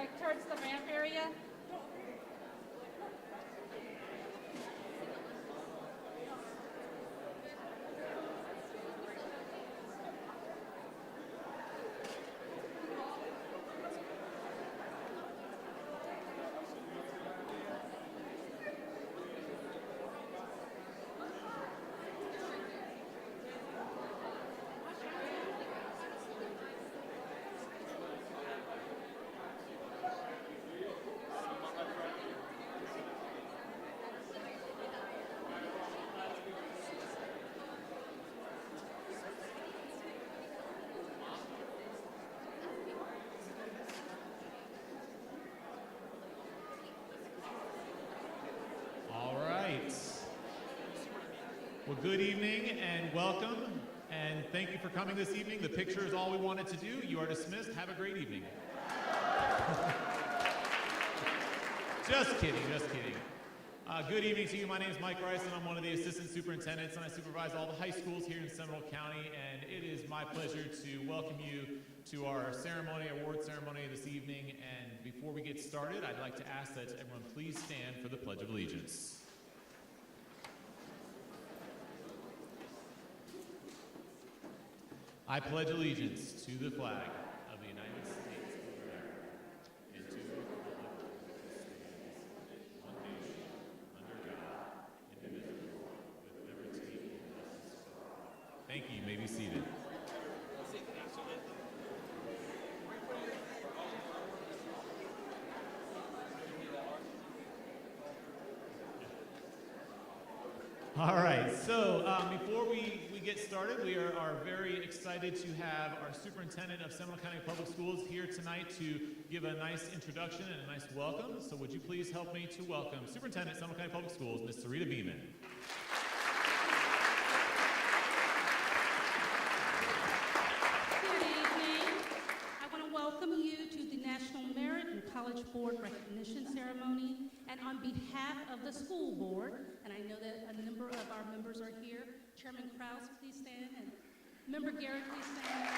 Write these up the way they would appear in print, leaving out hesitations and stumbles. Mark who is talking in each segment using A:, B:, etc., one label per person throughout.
A: like towards the ramp area.
B: Well, good evening and welcome, and thank you for coming this evening. The picture is all we wanted to do. You are dismissed. Have a great evening. Just kidding, just kidding. Good evening to you. My name is Mike Rice, and I'm one of the assistant superintendents, and I supervise all the high schools here in Seminole County, and it is my pleasure to welcome you to our award ceremony this evening. And before we get started, I'd like to ask that everyone please stand for the Pledge of Allegiance. I pledge allegiance to the flag of the United States of America and to the republic that stands one nation, under God, indivisible, with liberty and justice for all. Thank you. You may be seated. All right, so before we get started, we are very excited to have our superintendent of Seminole County Public Schools here tonight to give a nice introduction and a nice welcome. So would you please help me to welcome Superintendent of Seminole County Public Schools, Ms. Sarita Beeman.
C: Good evening. I want to welcome you to the National Merit and College Board Recognition Ceremony. And on behalf of the school board, and I know that a number of our members are here, Chairman Krause, please stand, and Member Garrett, please stand.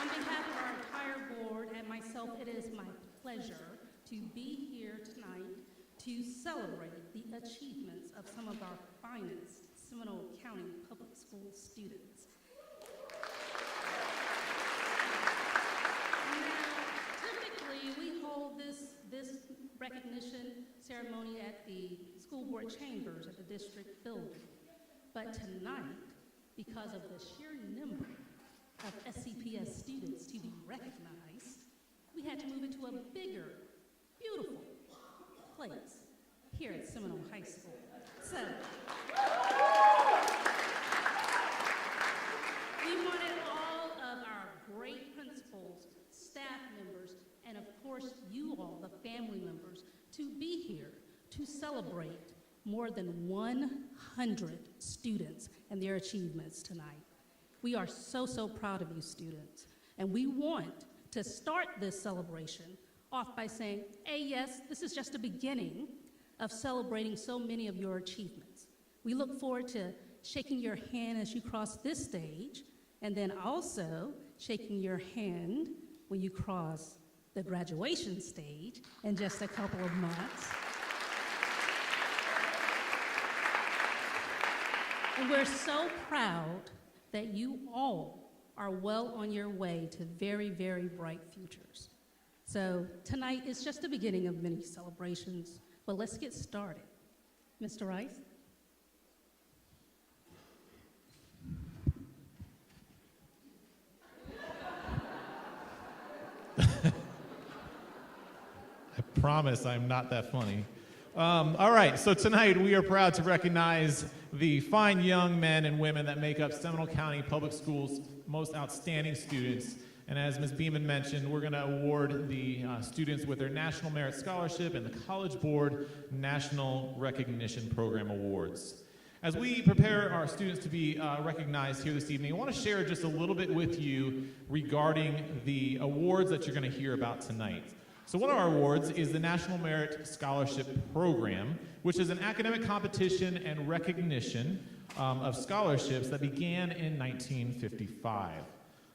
C: On behalf of our entire board and myself, it is my pleasure to be here tonight to celebrate the achievements of some of our finest Seminole County Public School students. We hold this recognition ceremony at the school board chambers at the district building. But tonight, because of the sheer number of SCPS students to be recognized, we had to move it to a bigger, beautiful place here at Seminole High School. So, we wanted all of our great principals, staff members, and of course, you all, the family members, to be here to celebrate more than 100 students and their achievements tonight. We are so, so proud of you students. And we want to start this celebration off by saying, hey, yes, this is just the beginning of celebrating so many of your achievements. We look forward to shaking your hand as you cross this stage, and then also shaking your hand when you cross the graduation stage in just a couple of months. And we're so proud that you all are well on your way to very, very bright futures. So tonight is just the beginning of many celebrations, but let's get started. Mr. Rice?
B: Promise I'm not that funny. All right, so tonight we are proud to recognize the fine young men and women that make up Seminole County Public Schools' most outstanding students. And as Ms. Beeman mentioned, we're going to award the students with their National Merit Scholarship and the College Board National Recognition Program Awards. As we prepare our students to be recognized here this evening, I want to share just a little bit with you regarding the awards that you're going to hear about tonight. So one of our awards is the National Merit Scholarship Program, which is an academic competition and recognition of scholarships that began in 1955.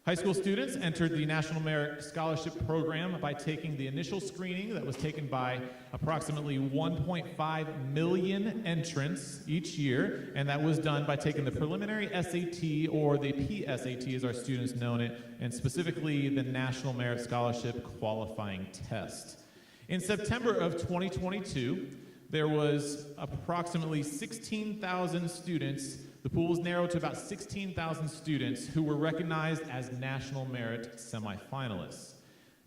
B: High school students entered the National Merit Scholarship Program by taking the initial screening that was taken by approximately 1.5 million entrants each year, and that was done by taking the preliminary SAT, or the PSAT as our students know it, and specifically the National Merit Scholarship Qualifying Test. In September of 2022, there was approximately 16,000 students. The pool was narrowed to about 16,000 students who were recognized as National Merit semifinalists.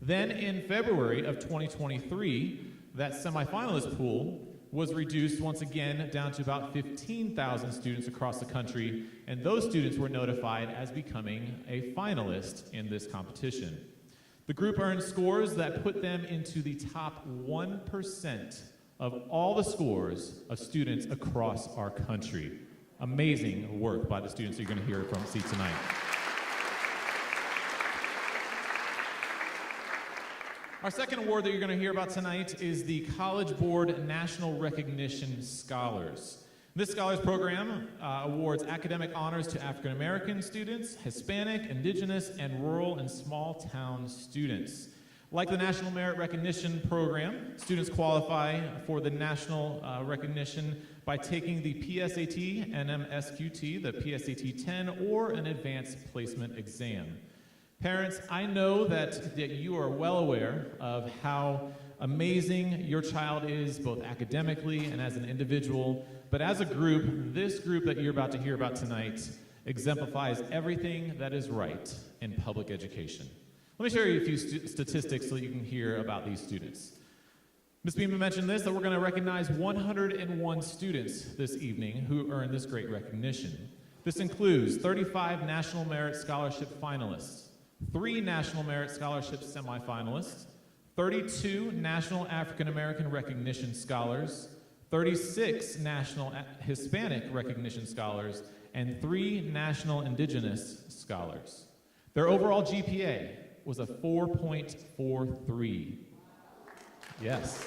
B: Then in February of 2023, that semifinalist pool was reduced once again down to about 15,000 students across the country, and those students were notified as becoming a finalist in this competition. The group earned scores that put them into the top 1% of all the scores of students across our country. Amazing work by the students that you're going to hear from tonight. Our second award that you're going to hear about tonight is the College Board National Recognition Scholars. This Scholars Program awards academic honors to African American students, Hispanic, Indigenous, and rural and small town students. Like the National Merit Recognition Program, students qualify for the national recognition by taking the PSAT, NMSQT, the PSAT 10, or an advanced placement exam. Parents, I know that you are well aware of how amazing your child is, both academically and as an individual, but as a group, this group that you're about to hear about tonight exemplifies everything that is right in public education. Let me share you a few statistics so that you can hear about these students. Ms. Beeman mentioned this, that we're going to recognize 101 students this evening who earned this great recognition. This includes 35 National Merit Scholarship finalists, 3 National Merit Scholarship semifinalists, 32 National African American Recognition Scholars, 36 National Hispanic Recognition Scholars, and 3 National Indigenous Scholars. Their overall GPA was a 4.43. Yes.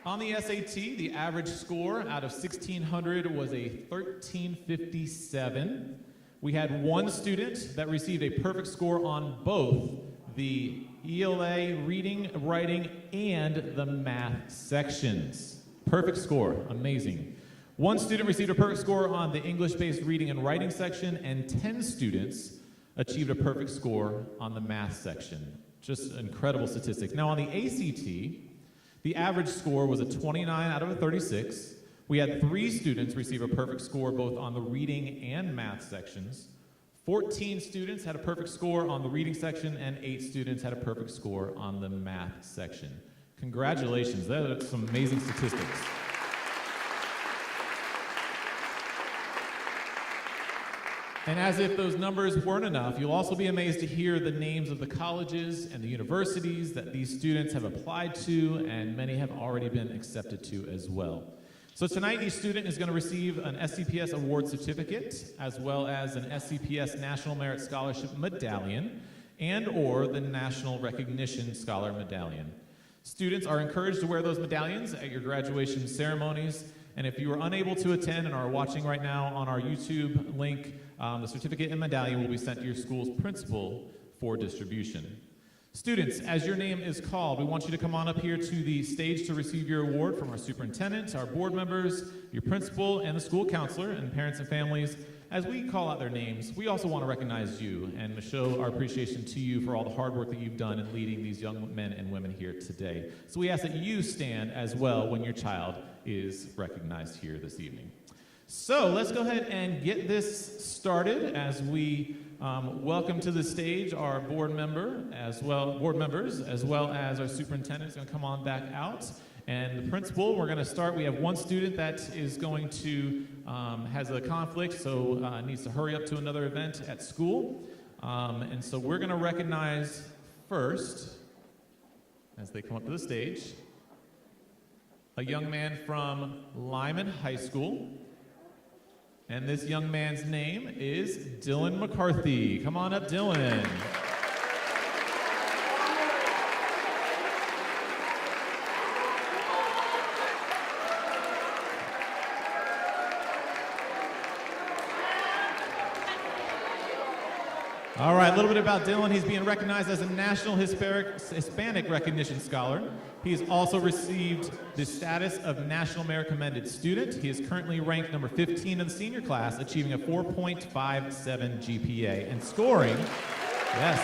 B: On the SAT, the average score out of 1,600 was a 1357. We had one student that received a perfect score on both the ELA reading, writing, and the math sections. Perfect score, amazing. One student received a perfect score on the English-based reading and writing section, and 10 students achieved a perfect score on the math section. Just an incredible statistic. Now on the ACT, the average score was a 29 out of a 36. We had 3 students receive a perfect score both on the reading and math sections. 14 students had a perfect score on the reading section, and 8 students had a perfect score on the math section. Congratulations, those are some amazing statistics. And as if those numbers weren't enough, you'll also be amazed to hear the names of the colleges and the universities that these students have applied to, and many have already been accepted to as well. So tonight, each student is going to receive an SCPS award certificate, as well as an SCPS National Merit Scholarship Medallion, and or the National Recognition Scholar Medallion. Students are encouraged to wear those medallions at your graduation ceremonies, and if you are unable to attend and are watching right now on our YouTube link, the certificate and medallion will be sent to your school's principal for distribution. Students, as your name is called, we want you to come on up here to the stage to receive your award from our superintendent, our board members, your principal, and the school counselor, and parents and families. As we call out their names, we also want to recognize you and show our appreciation to you for all the hard work that you've done in leading these young men and women here today. So we ask that you stand as well when your child is recognized here this evening. So let's go ahead and get this started as we welcome to the stage our board members, as well as our superintendent is going to come on back out. And the principal, we're going to start. We have one student that is going to, has a conflict, so needs to hurry up to another event at school. And so we're going to recognize first, as they come up to the stage, a young man from Lyman High School. And this young man's name is Dylan McCarthy. Come on up, Dylan. All right, a little bit about Dylan. He's being recognized as a National Hispanic Recognition Scholar. He's also received the status of National Merit Commended Student. He is currently ranked number 15 in the senior class, achieving a 4.57 GPA and scoring, yes,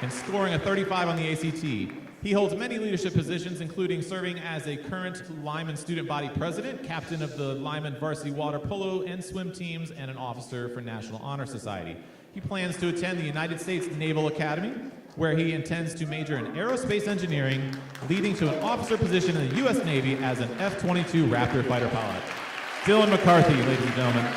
B: and scoring a 35 on the ACT. He holds many leadership positions, including serving as a current Lyman student body president, captain of the Lyman varsity water polo and swim teams, and an officer for National Honor Society. He plans to attend the United States Naval Academy, where he intends to major in aerospace engineering, leading to an officer position in the U.S. Navy as an F-22 Raptor fighter pilot. Dylan McCarthy, ladies and gentlemen.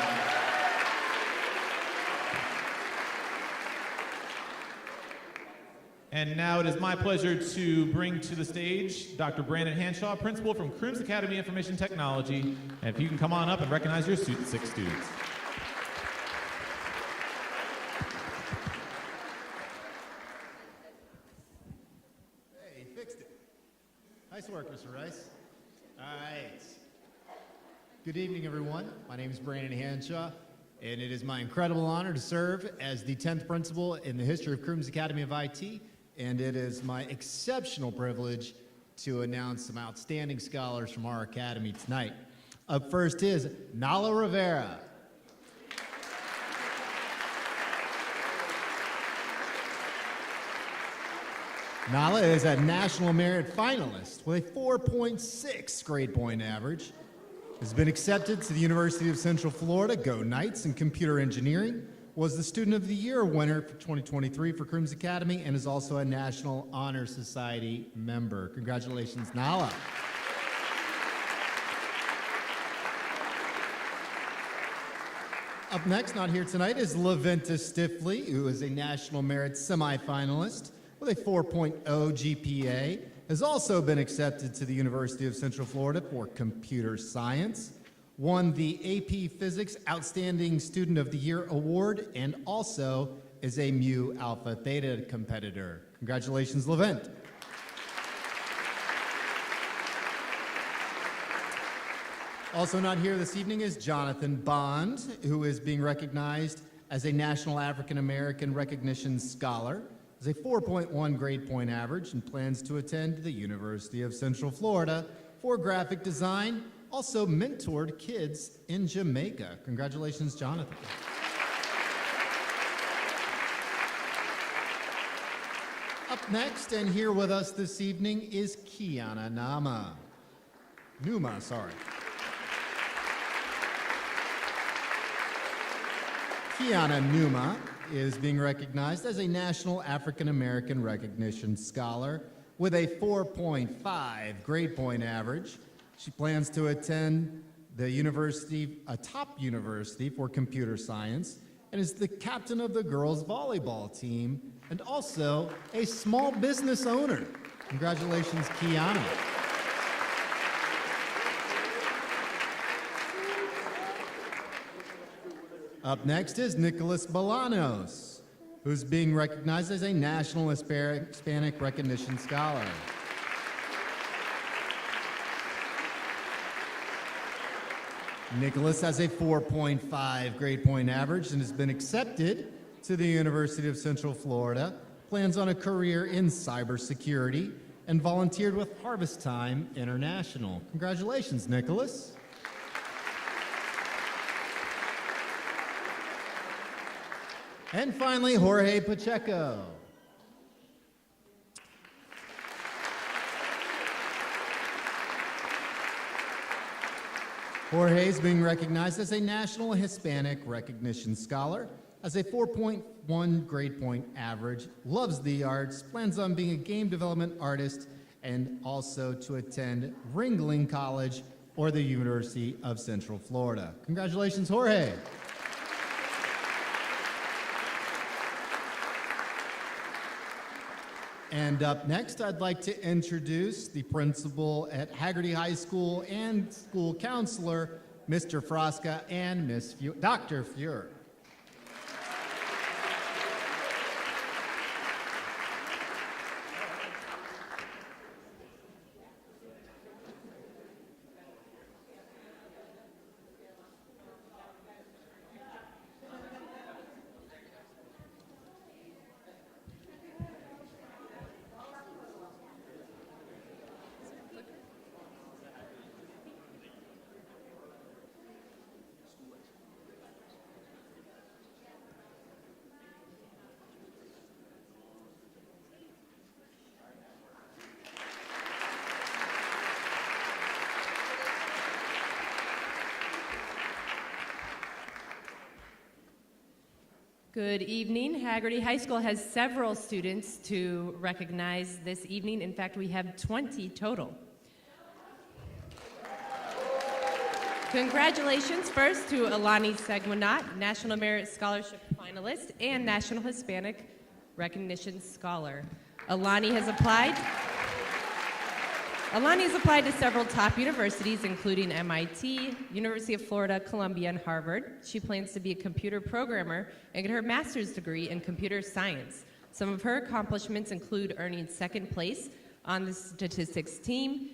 B: And now it is my pleasure to bring to the stage Dr. Brandon Hanshaw, principal from Crooms Academy Information Technology. And if you can come on up and recognize your 6 students.
A: Hey, he fixed it. Nice work, Mr. Rice. All right. Good evening, everyone. My name is Brandon Hanshaw, and it is my incredible honor to serve as the 10th principal in the history of Crooms Academy of IT. And it is my exceptional privilege to announce some outstanding scholars from our academy tonight. Up first is Nala Rivera. Nala is a National Merit Finalist with a 4.6 grade point average. Has been accepted to the University of Central Florida, Go Knights in Computer Engineering. Was the Student of the Year winner for 2023 for Crooms Academy, and is also a National Honor Society member. Congratulations, Nala. Up next, not here tonight, is LaVenta Stifley, who is a National Merit semifinalist with a 4.0 GPA. Has also been accepted to the University of Central Florida for Computer Science. Won the AP Physics Outstanding Student of the Year Award, and also is a Mu Alpha Theta competitor. Congratulations, Levent. Also not here this evening is Jonathan Bond, who is being recognized as a National African American Recognition Scholar. Has a 4.1 grade point average and plans to attend the University of Central Florida for graphic design. Also mentored kids in Jamaica. Congratulations, Jonathan. Up next and here with us this evening is Kiana Numa, sorry. Kiana Numa is being recognized as a National African American Recognition Scholar with a 4.5 grade point average. She plans to attend the university, a top university for computer science, and is the captain of the girls volleyball team and also a small business owner. Congratulations, Kiana. Up next is Nicholas Bolanos, who's being recognized as a National Hispanic Recognition Scholar. Nicholas has a 4.5 grade point average and has been accepted to the University of Central Florida, plans on a career in cybersecurity, and volunteered with Harvest Time International. Congratulations, Nicholas. And finally, Jorge Pacheco. Jorge is being recognized as a National Hispanic Recognition Scholar, has a 4.1 grade point average, loves the arts, plans on being a game development artist, and also to attend Ringling College or the University of Central Florida. Congratulations, Jorge. And up next, I'd like to introduce the principal at Hagerty High School and school counselor, Mr. Frasca and Dr. Fuhr.
D: Good evening. Hagerty High School has several students to recognize this evening. In fact, we have 20 total. Congratulations first to Alani Seguinot, National Merit Scholarship finalist and National Hispanic Recognition Scholar. Alani has applied to several top universities, including MIT, University of Florida, Columbia, and Harvard. She plans to be a computer programmer and get her master's degree in computer science. Some of her accomplishments include earning second place on the statistics team,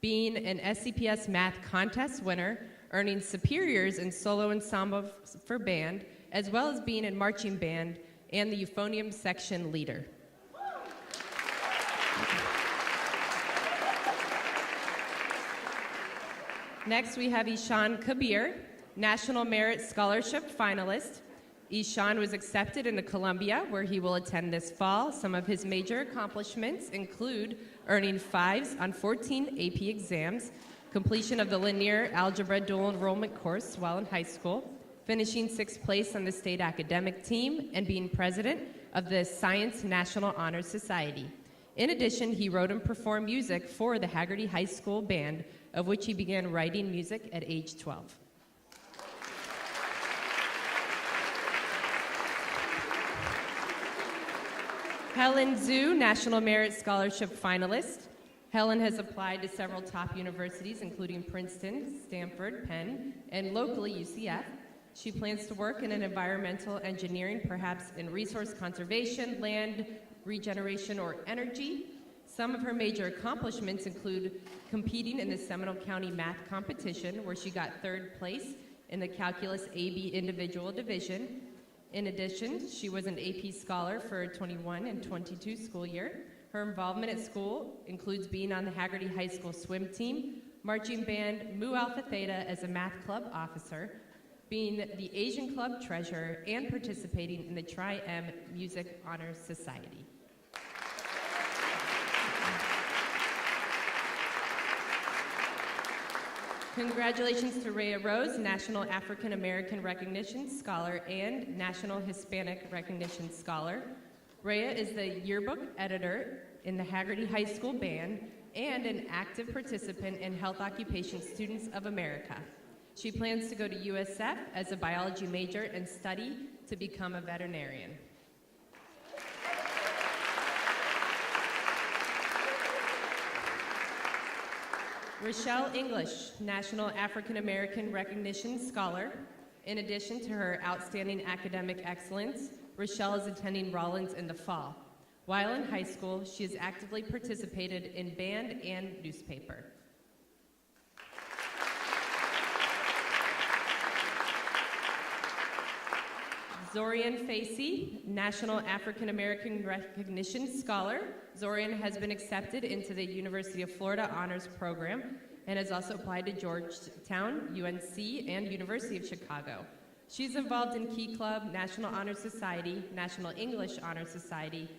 D: being an SCPS math contest winner, earning superiors in solo ensemble for band, as well as being in marching band and the euphonium section leader. Next, we have Ishan Kabir, National Merit Scholarship finalist. Ishan was accepted into Columbia, where he will attend this fall. Some of his major accomplishments include earning 5s on 14 AP exams, completion of the linear algebra dual enrollment course while in high school, finishing 6th place on the state academic team, and being president of the Science National Honor Society. In addition, he wrote and performed music for the Hagerty High School band, of which he began writing music at age 12. Helen Zhu, National Merit Scholarship finalist. Helen has applied to several top universities, including Princeton, Stanford, Penn, and locally UCF. She plans to work in an environmental engineering, perhaps in resource conservation, land regeneration, or energy. Some of her major accomplishments include competing in the Seminole County Math Competition, where she got 3rd place in the Calculus AB Individual Division. In addition, she was an AP Scholar for 21 and 22 school year. Her involvement at school includes being on the Hagerty High School swim team, marching band, Mu Alpha Theta as a math club officer, being the Asian Club treasurer, and participating in the Tri-M Music Honor Society. Congratulations to Rhea Rose, National African American Recognition Scholar and National Hispanic Recognition Scholar. Rhea is the yearbook editor in the Hagerty High School band and an active participant in Health Occupation Students of America. She plans to go to USF as a biology major and study to become a veterinarian. Rochelle English, National African American Recognition Scholar. In addition to her outstanding academic excellence, Rochelle is attending Rollins in the fall. While in high school, she has actively participated in band and newspaper. Zorian Facey, National African American Recognition Scholar. Zorian has been accepted into the University of Florida Honors Program and has also applied to Georgetown, UNC, and University of Chicago. She's involved in Key Club, National Honor Society, National English Honor Society,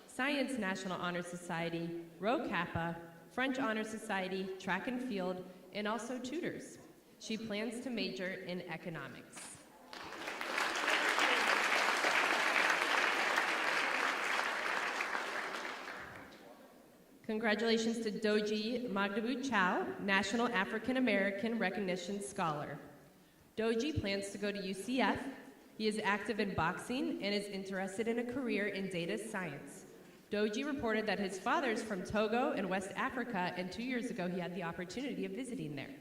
D: Science National Honor Society, Rho Kappa, French Honor Society, Track and Field, and also tutors. She plans to major in economics. Congratulations to Doji Magdabu Chow, National African American Recognition Scholar. Doji plans to go to UCF. He is active in boxing and is interested in a career in data science. Doji reported that his father is from Togo in West Africa, and 2 years ago he had the opportunity of visiting there.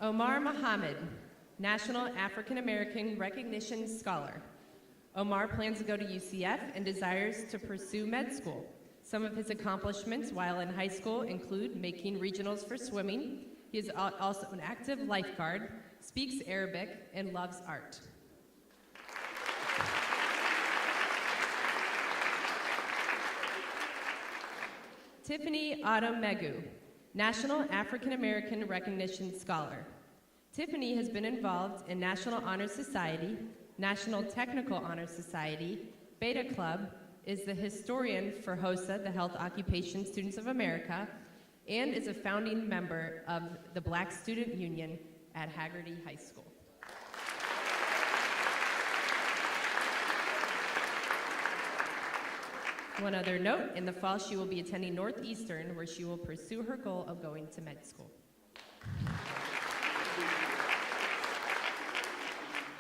D: Omar Mohammed, National African American Recognition Scholar. Omar plans to go to UCF and desires to pursue med school. Some of his accomplishments while in high school include making regionals for swimming. He is also an active lifeguard, speaks Arabic, and loves art. Tiffany Autumn-Megu, National African American Recognition Scholar. Tiffany has been involved in National Honor Society, National Technical Honor Society, Beta Club, is the historian for HOSA, the Health Occupation Students of America, and is a founding member of the Black Student Union at Hagerty High School. One other note, in the fall she will be attending Northeastern, where she will pursue her goal of going to med school.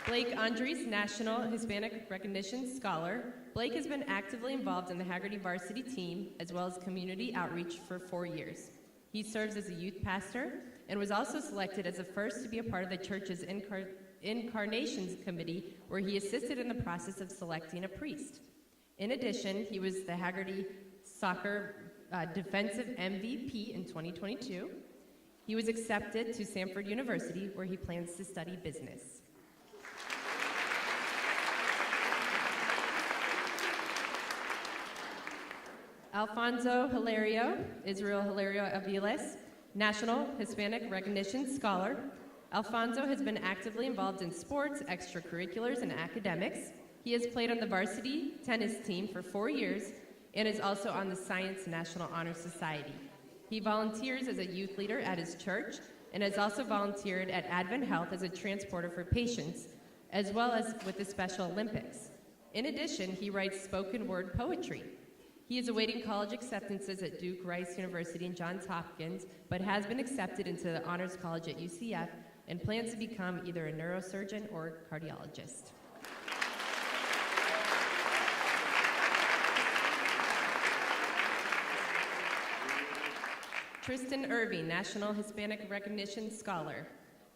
D: Blake Andres, National Hispanic Recognition Scholar. Blake has been actively involved in the Hagerty varsity team as well as community outreach for 4 years. He serves as a youth pastor and was also selected as the first to be a part of the church's Incarnations Committee, where he assisted in the process of selecting a priest. In addition, he was the Hagerty Soccer Defensive MVP in 2022. He was accepted to Samford University, where he plans to study business. Alfonso Hilario, Israel Hilario Aviles, National Hispanic Recognition Scholar. Alfonso has been actively involved in sports, extracurriculars, and academics. He has played on the varsity tennis team for 4 years and is also on the Science National Honor Society. He volunteers as a youth leader at his church and has also volunteered at Advent Health as a transporter for patients, as well as with the Special Olympics. In addition, he writes spoken word poetry. He is awaiting college acceptances at Duke, Rice University, and Johns Hopkins, but has been accepted into the Honors College at UCF and plans to become either a neurosurgeon or cardiologist. Tristan Irving, National Hispanic Recognition Scholar.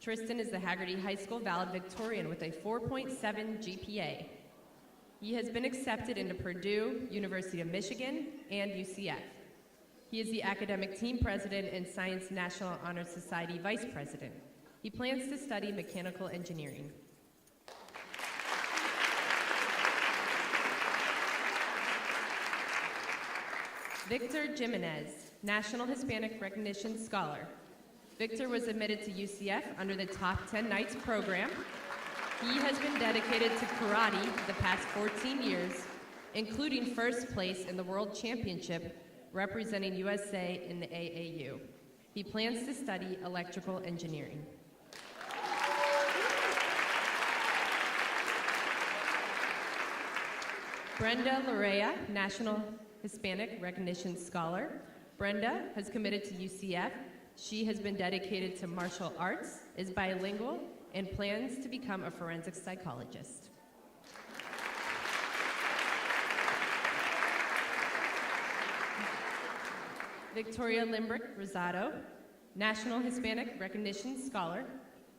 D: Tristan is the Hagerty High School valedictorian with a 4.7 GPA. He has been accepted into Purdue, University of Michigan, and UCF. He is the academic team president and Science National Honor Society vice president. He plans to study mechanical engineering. Victor Jimenez, National Hispanic Recognition Scholar. Victor was admitted to UCF under the Top 10 Nights program. He has been dedicated to karate the past 14 years, including first place in the World Championship representing USA in the AAU. He plans to study electrical engineering. Brenda Larea, National Hispanic Recognition Scholar. Brenda has committed to UCF. She has been dedicated to martial arts, is bilingual, and plans to become a forensic psychologist. Victoria Limbrick Rosado, National Hispanic Recognition Scholar.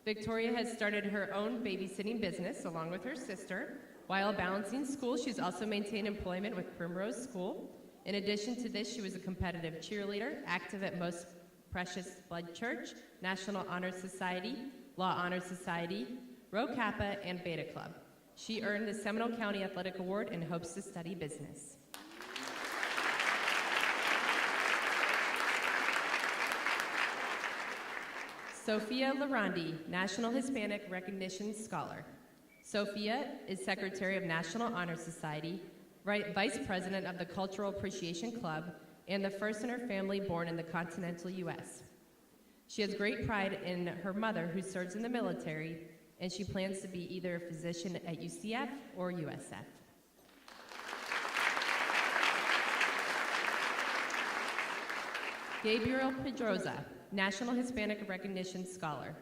D: Victoria has started her own babysitting business along with her sister. While balancing school, she's also maintained employment with Primrose School. In addition to this, she was a competitive cheerleader, active at Most Precious Blood Church, National Honor Society, Law Honor Society, Rho Kappa, and Beta Club. She earned the Seminole County Athletic Award and hopes to study business. Sophia Larandi, National Hispanic Recognition Scholar. Sophia is Secretary of National Honor Society, Vice President of the Cultural Appreciation Club, and the first in her family born in the continental U.S. She has great pride in her mother, who serves in the military, and she plans to be either a physician at UCF or USF. Gabriel Pedroza, National Hispanic Recognition Scholar.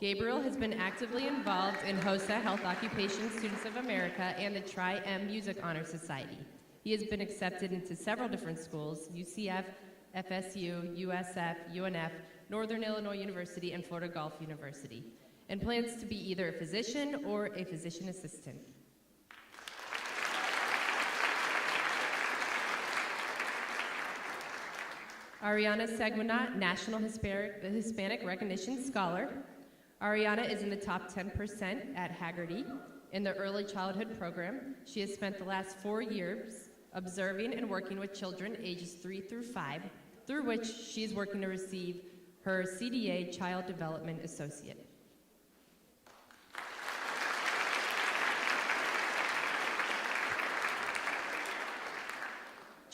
D: Gabriel has been actively involved in HOSA, Health Occupation Students of America, and the Tri-M Music Honor Society. He has been accepted into several different schools, UCF, FSU, USF, UNF, Northern Illinois University, and Florida Gulf University, and plans to be either a physician or a physician assistant. Ariana Seguinot, National Hispanic Recognition Scholar. Ariana is in the top 10% at Hagerty in the early childhood program. She has spent the last 4 years observing and working with children ages 3 through 5, through which she is working to receive her CDA Child Development Associate.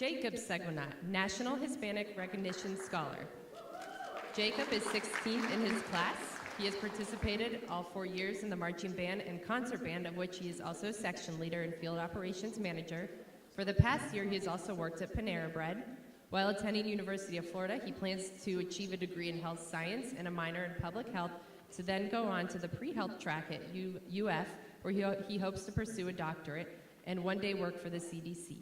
D: Jacob Seguinat, National Hispanic Recognition Scholar. Jacob is 16th in his class. He has participated all 4 years in the marching band and concert band, of which he is also section leader and field operations manager. For the past year, he has also worked at Panera Bread. While attending University of Florida, he plans to achieve a degree in health science and a minor in public health to then go on to the pre-health track at UF, where he hopes to pursue a doctorate and one day work for the CDC.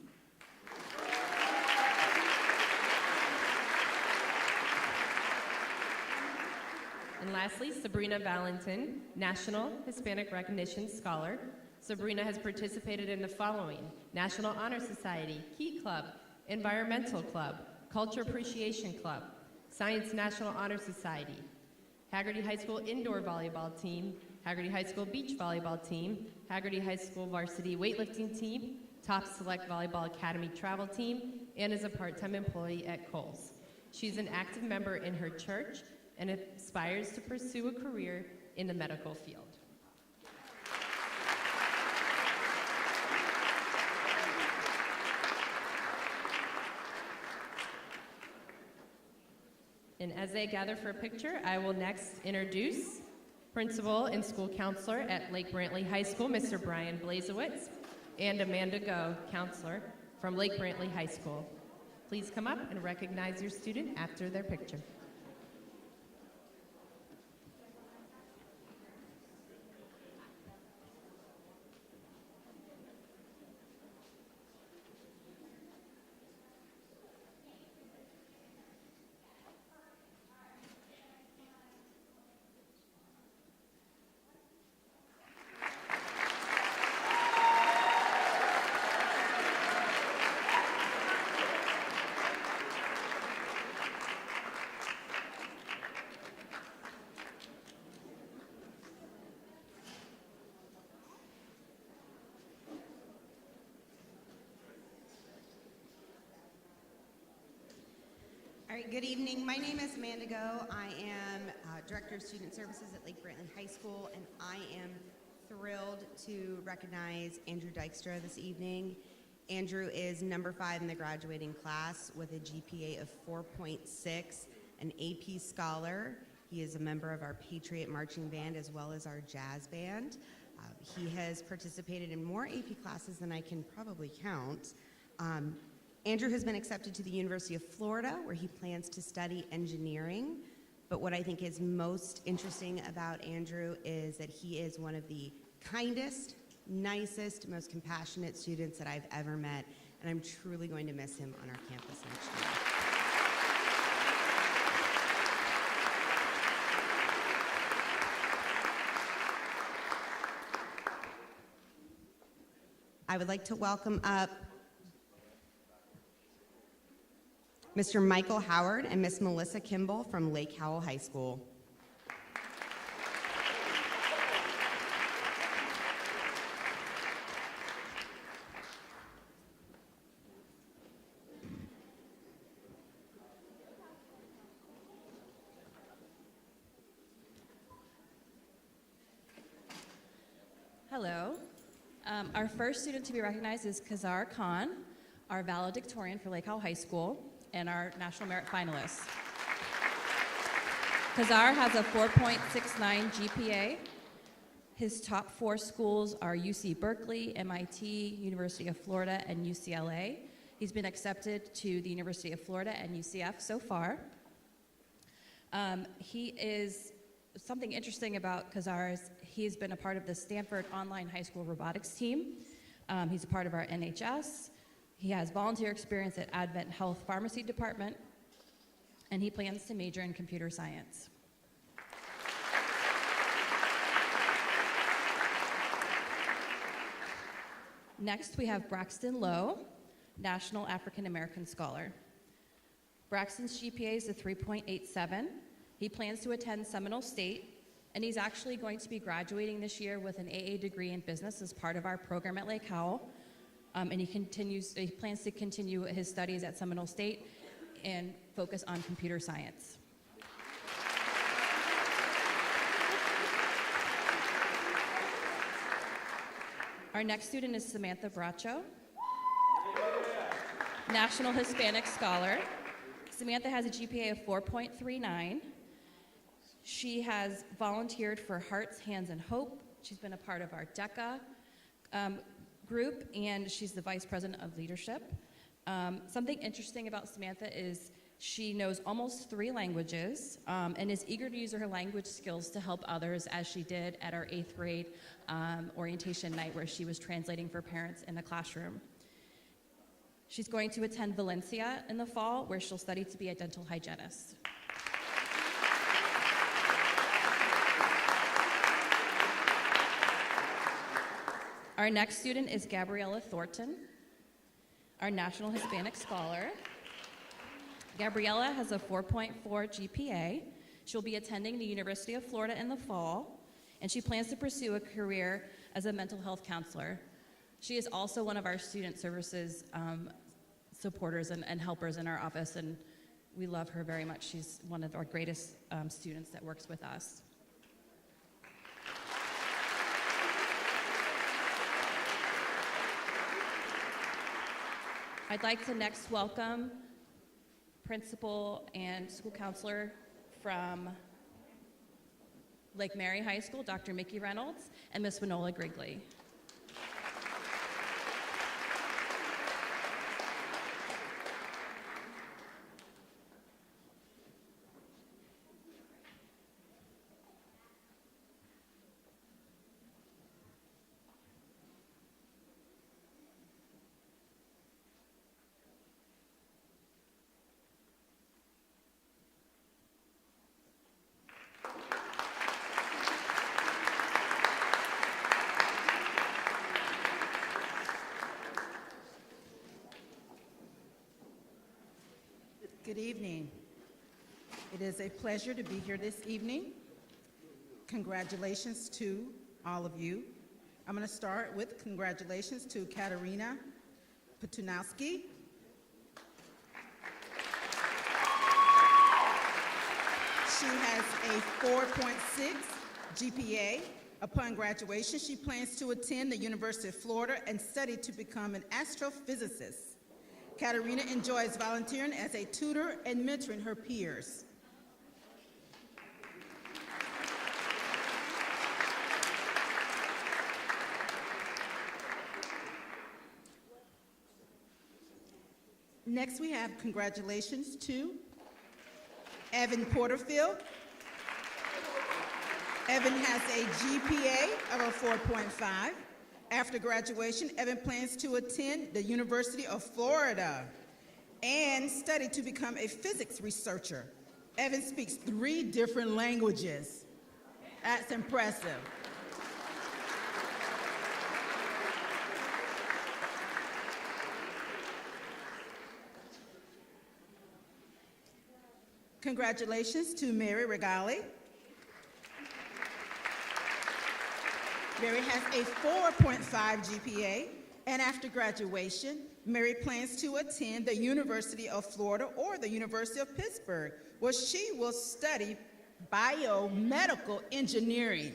D: And lastly, Sabrina Valentin, National Hispanic Recognition Scholar. Sabrina has participated in the following: National Honor Society, Key Club, Environmental Club, Culture Appreciation Club, Science National Honor Society, Hagerty High School Indoor Volleyball Team, Hagerty High School Beach Volleyball Team, Hagerty High School Varsity Weightlifting Team, Top Select Volleyball Academy Travel Team, and is a part-time employee at Kohl's. She's an active member in her church and aspires to pursue a career in the medical field. And as they gather for a picture, I will next introduce Principal and School Counselor at Lake Brantley High School, Mr. Brian Blazewicz, and Amanda Go, Counselor from Lake Brantley High School. Please come up and recognize your student after their picture.
E: All right, good evening. My name is Amanda Go. I am Director of Student Services at Lake Brantley High School, and I am thrilled to recognize Andrew Dykstra this evening. Andrew is number 5 in the graduating class with a GPA of 4.6, an AP scholar. He is a member of our Patriot Marching Band as well as our jazz band. He has participated in more AP classes than I can probably count. Andrew has been accepted to the University of Florida, where he plans to study engineering. But what I think is most interesting about Andrew is that he is one of the kindest, nicest, most compassionate students that I've ever met, and I'm truly going to miss him on our campus next year. I would like to welcome up Mr. Michael Howard and Miss Melissa Kimball from Lake Howell High School.
F: Hello. Our first student to be recognized is Kazar Khan, our valedictorian for Lake Howell High School, and our National Merit finalist. Kazar has a 4.69 GPA. His top 4 schools are UC Berkeley, MIT, University of Florida, and UCLA. He's been accepted to the University of Florida and UCF so far. Something interesting about Kazar is he's been a part of the Stanford Online High School Robotics team. He's a part of our NHS. He has volunteer experience at Advent Health Pharmacy Department, and he plans to major in computer science. Next, we have Braxton Lowe, National African American Scholar. Braxton's GPA is a 3.87. He plans to attend Seminole State, and he's actually going to be graduating this year with an AA degree in business as part of our program at Lake Howell. And he plans to continue his studies at Seminole State and focus on computer science. Our next student is Samantha Bracho. National Hispanic Scholar. Samantha has a GPA of 4.39. She has volunteered for Hearts, Hands, and Hope. She's been a part of our DECA group, and she's the Vice President of Leadership. Something interesting about Samantha is she knows almost 3 languages and is eager to use her language skills to help others, as she did at our 8th grade orientation night where she was translating for parents in the classroom. She's going to attend Valencia in the fall, where she'll study to be a dental hygienist. Our next student is Gabriella Thornton, our National Hispanic Scholar. Gabriella has a 4.4 GPA. She'll be attending the University of Florida in the fall, and she plans to pursue a career as a mental health counselor. She is also one of our student services supporters and helpers in our office, and we love her very much. She's one of our greatest students that works with us. I'd like to next welcome principal and school counselor from Lake Mary High School, Dr. Mickey Reynolds, and Miss Winola Grigley.
G: Good evening. It is a pleasure to be here this evening. Congratulations to all of you. I'm going to start with congratulations to Katerina Petunowski. She has a 4.6 GPA. Upon graduation, she plans to attend the University of Florida and study to become an astrophysicist. Katerina enjoys volunteering as a tutor and mentoring her peers. Next, we have congratulations to Evan Porterfield. Evan has a GPA of a 4.5. After graduation, Evan plans to attend the University of Florida and study to become a physics researcher. Evan speaks 3 different languages. That's impressive. Congratulations to Mary Regali. Mary has a 4.5 GPA, and after graduation, Mary plans to attend the University of Florida or the University of Pittsburgh, where she will study biomedical engineering.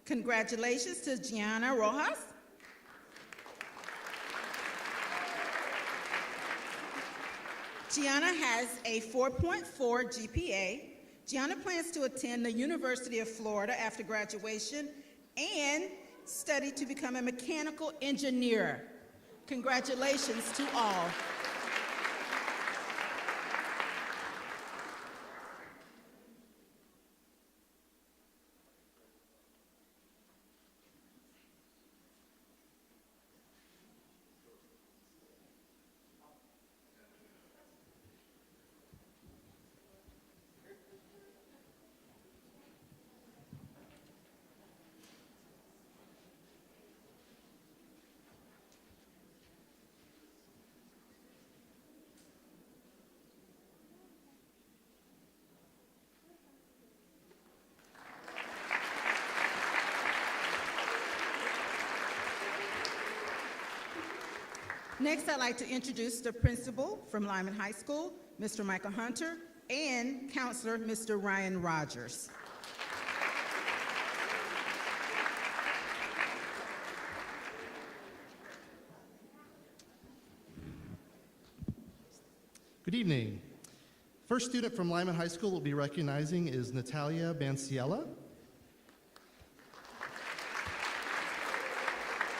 G: Congratulations to Gianna Rojas. Gianna has a 4.4 GPA. Gianna plans to attend the University of Florida after graduation and study to become a mechanical engineer. Congratulations to all. Next, I'd like to introduce the principal from Lyman High School, Mr. Michael Hunter. and Counselor Mr. Ryan Rogers.
H: Good evening. First student from Lyman High School we'll be recognizing is Natalia Banciella.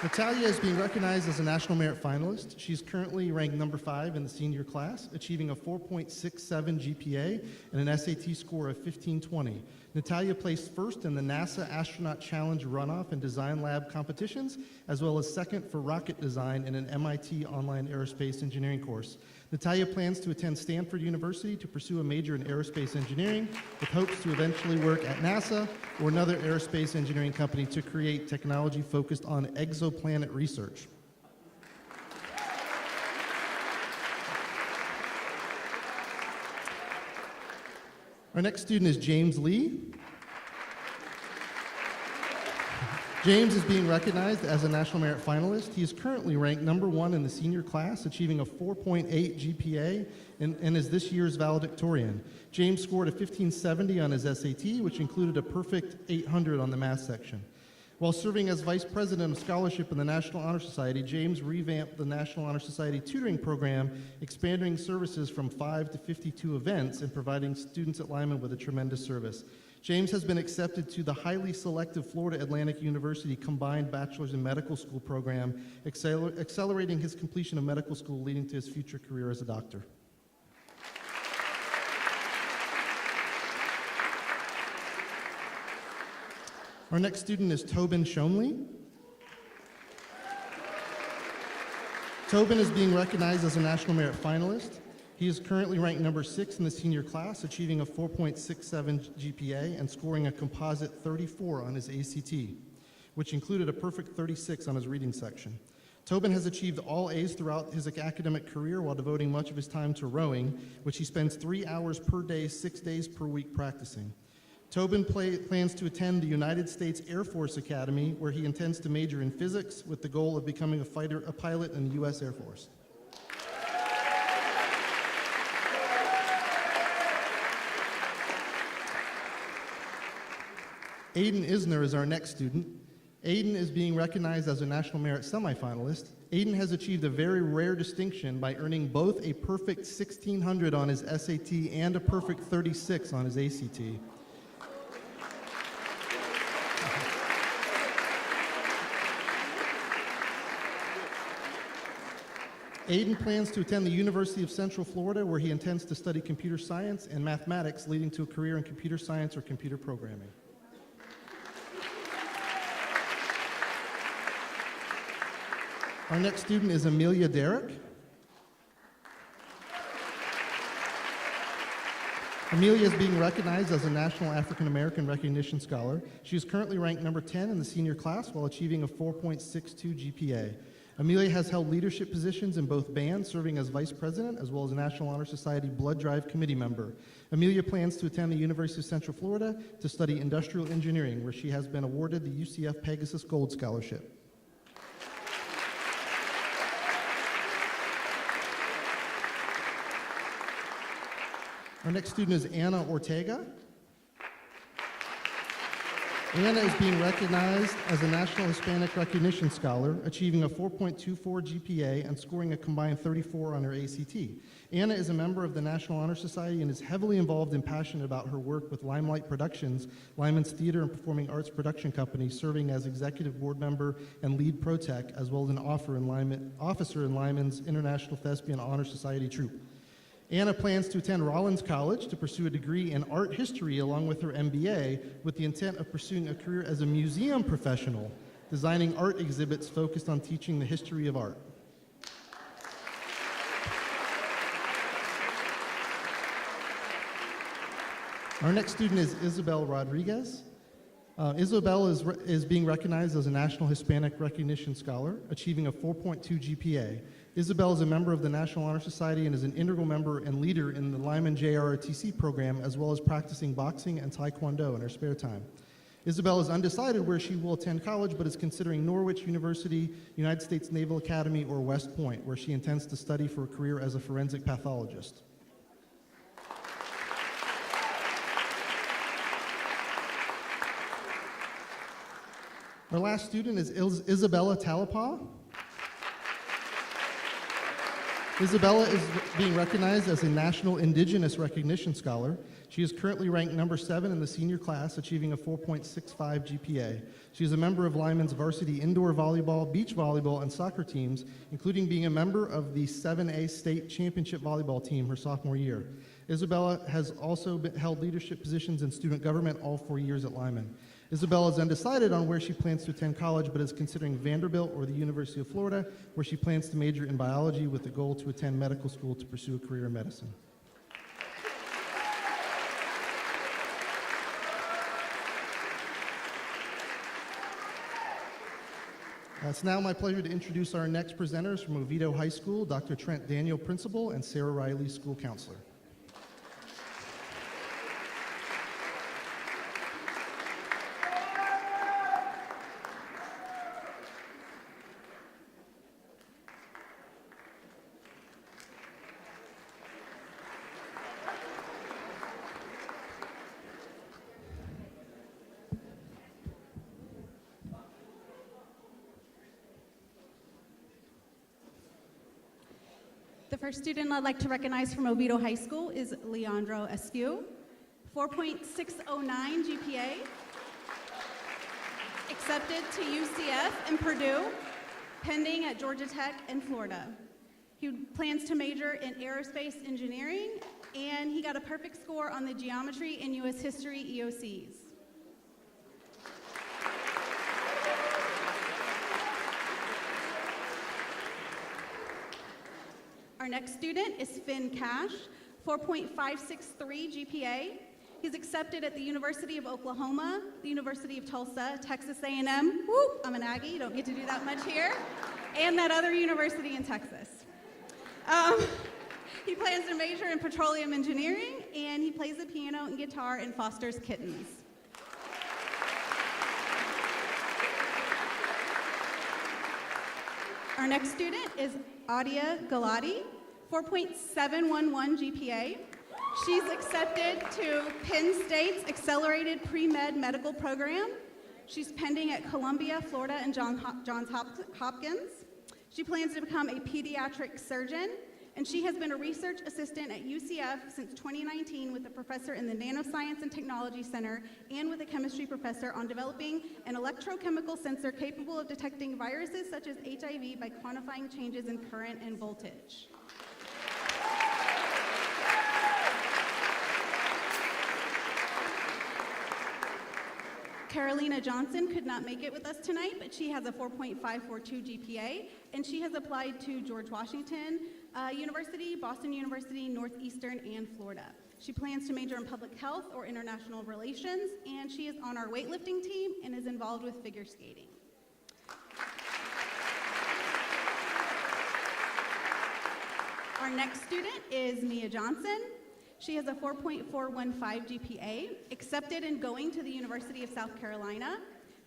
H: Natalia is being recognized as a National Merit Finalist. She's currently ranked number 5 in the senior class, achieving a 4.67 GPA and an SAT score of 1520. Natalia placed first in the NASA Astronaut Challenge Runoff and Design Lab competitions, as well as second for rocket design in an MIT online aerospace engineering course. Natalia plans to attend Stanford University to pursue a major in aerospace engineering, with hopes to eventually work at NASA or another aerospace engineering company to create technology focused on exoplanet research. Our next student is James Lee. James is being recognized as a National Merit Finalist. He is currently ranked number 1 in the senior class, achieving a 4.8 GPA and is this year's valedictorian. James scored a 1570 on his SAT, which included a perfect 800 on the math section. While serving as Vice President of Scholarship in the National Honor Society, James revamped the National Honor Society tutoring program, expanding services from 5 to 52 events and providing students at Lyman with a tremendous service. James has been accepted to the highly selective Florida Atlantic University Combined Bachelor's in Medical School program, accelerating his completion of medical school, leading to his future career as a doctor. Our next student is Tobin Shomley. Tobin is being recognized as a National Merit Finalist. He is currently ranked number 6 in the senior class, achieving a 4.67 GPA and scoring a composite 34 on his ACT, which included a perfect 36 on his reading section. Tobin has achieved all A's throughout his academic career while devoting much of his time to rowing, which he spends 3 hours per day, 6 days per week practicing. Tobin plans to attend the United States Air Force Academy, where he intends to major in physics with the goal of becoming a pilot in the U.S. Air Force. Aiden Isner is our next student. Aiden is being recognized as a National Merit semifinalist. Aiden has achieved a very rare distinction by earning both a perfect 1600 on his SAT and a perfect 36 on his ACT. Aiden plans to attend the University of Central Florida, where he intends to study computer science and mathematics, leading to a career in computer science or computer programming. Our next student is Amelia Derrick. Amelia is being recognized as a National African American Recognition Scholar. She is currently ranked number 10 in the senior class while achieving a 4.62 GPA. Amelia has held leadership positions in both bands, serving as vice president as well as a National Honor Society Blood Drive Committee member. Amelia plans to attend the University of Central Florida to study industrial engineering, where she has been awarded the UCF Pegasus Gold Scholarship. Our next student is Anna Ortega. Anna is being recognized as a National Hispanic Recognition Scholar, achieving a 4.24 GPA and scoring a combined 34 on her ACT. Anna is a member of the National Honor Society and is heavily involved and passionate about her work with Limelight Productions, Lyman's theater and performing arts production company, serving as executive board member and lead pro tech, as well as an officer in Lyman's International Thespian Honor Society troupe. Anna plans to attend Rollins College to pursue a degree in art history along with her MBA, with the intent of pursuing a career as a museum professional, designing art exhibits focused on teaching the history of art. Our next student is Isabel Rodriguez. Isabel is being recognized as a National Hispanic Recognition Scholar, achieving a 4.2 GPA. Isabel is a member of the National Honor Society and is an integral member and leader in the Lyman JROTC program, as well as practicing boxing and taekwondo in her spare time. Isabel is undecided where she will attend college, but is considering Norwich University, United States Naval Academy, or West Point, where she intends to study for a career as a forensic pathologist. Our last student is Isabella Talapaw. Isabella is being recognized as a National Indigenous Recognition Scholar. She is currently ranked number 7 in the senior class, achieving a 4.65 GPA. She is a member of Lyman's varsity indoor volleyball, beach volleyball, and soccer teams, including being a member of the 7A state championship volleyball team her sophomore year. Isabella has also held leadership positions in student government all 4 years at Lyman. Isabella is undecided on where she plans to attend college, but is considering Vanderbilt or the University of Florida, where she plans to major in biology with the goal to attend medical school to pursue a career in medicine. It's now my pleasure to introduce our next presenters from Oviedo High School, Dr. Trent Daniel, Principal, and Sarah Riley, School Counselor.
I: The first student I'd like to recognize from Oviedo High School is Leandro Eskew, 4.609 GPA, accepted to UCF and Purdue, pending at Georgia Tech and Florida. He plans to major in aerospace engineering, and he got a perfect score on the geometry and U.S. history EOCs. Our next student is Finn Cash, 4.563 GPA. He's accepted at the University of Oklahoma, the University of Tulsa, Texas A&M, whoop, I'm an Aggie, you don't get to do that much here, and that other university in Texas. He plans to major in petroleum engineering, and he plays the piano and guitar and fosters kittens. Our next student is Adia Galati, 4.711 GPA. She's accepted to Penn State's Accelerated Pre-Med Medical Program. She's pending at Columbia, Florida, and Johns Hopkins. She plans to become a pediatric surgeon, and she has been a research assistant at UCF since 2019 with a professor in the Nanoscience and Technology Center and with a chemistry professor on developing an electrochemical sensor capable of detecting viruses such as HIV by quantifying changes in current and voltage. Carolina Johnson could not make it with us tonight, but she has a 4.542 GPA, and she has applied to George Washington University, Boston University, Northeastern, and Florida. She plans to major in public health or international relations, and she is on our weightlifting team and is involved with figure skating. Our next student is Mia Johnson. She has a 4.415 GPA, accepted and going to the University of South Carolina.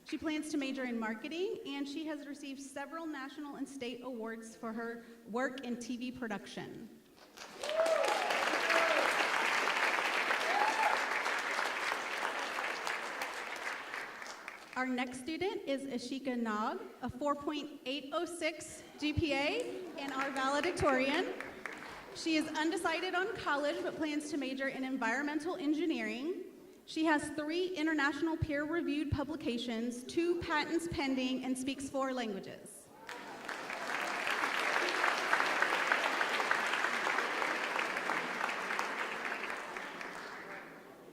I: She plans to major in marketing, and she has received several national and state awards for her work in TV production. Our next student is Ashika Nag, a 4.806 GPA and our valedictorian. She is undecided on college but plans to major in environmental engineering. She has 3 international peer-reviewed publications, 2 patents pending, and speaks 4 languages.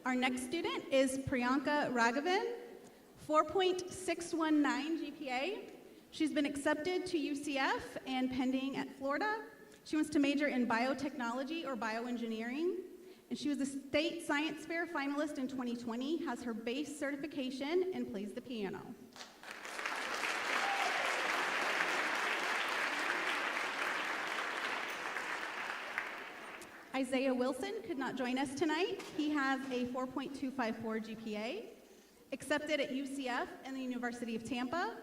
I: Our next student is Priyanka Raghavan, 4.619 GPA. She's been accepted to UCF and pending at Florida. She wants to major in biotechnology or bioengineering. And she was a state science fair finalist in 2020, has her base certification, and plays the piano. Isaiah Wilson could not join us tonight. He has a 4.254 GPA, accepted at UCF and the University of Tampa,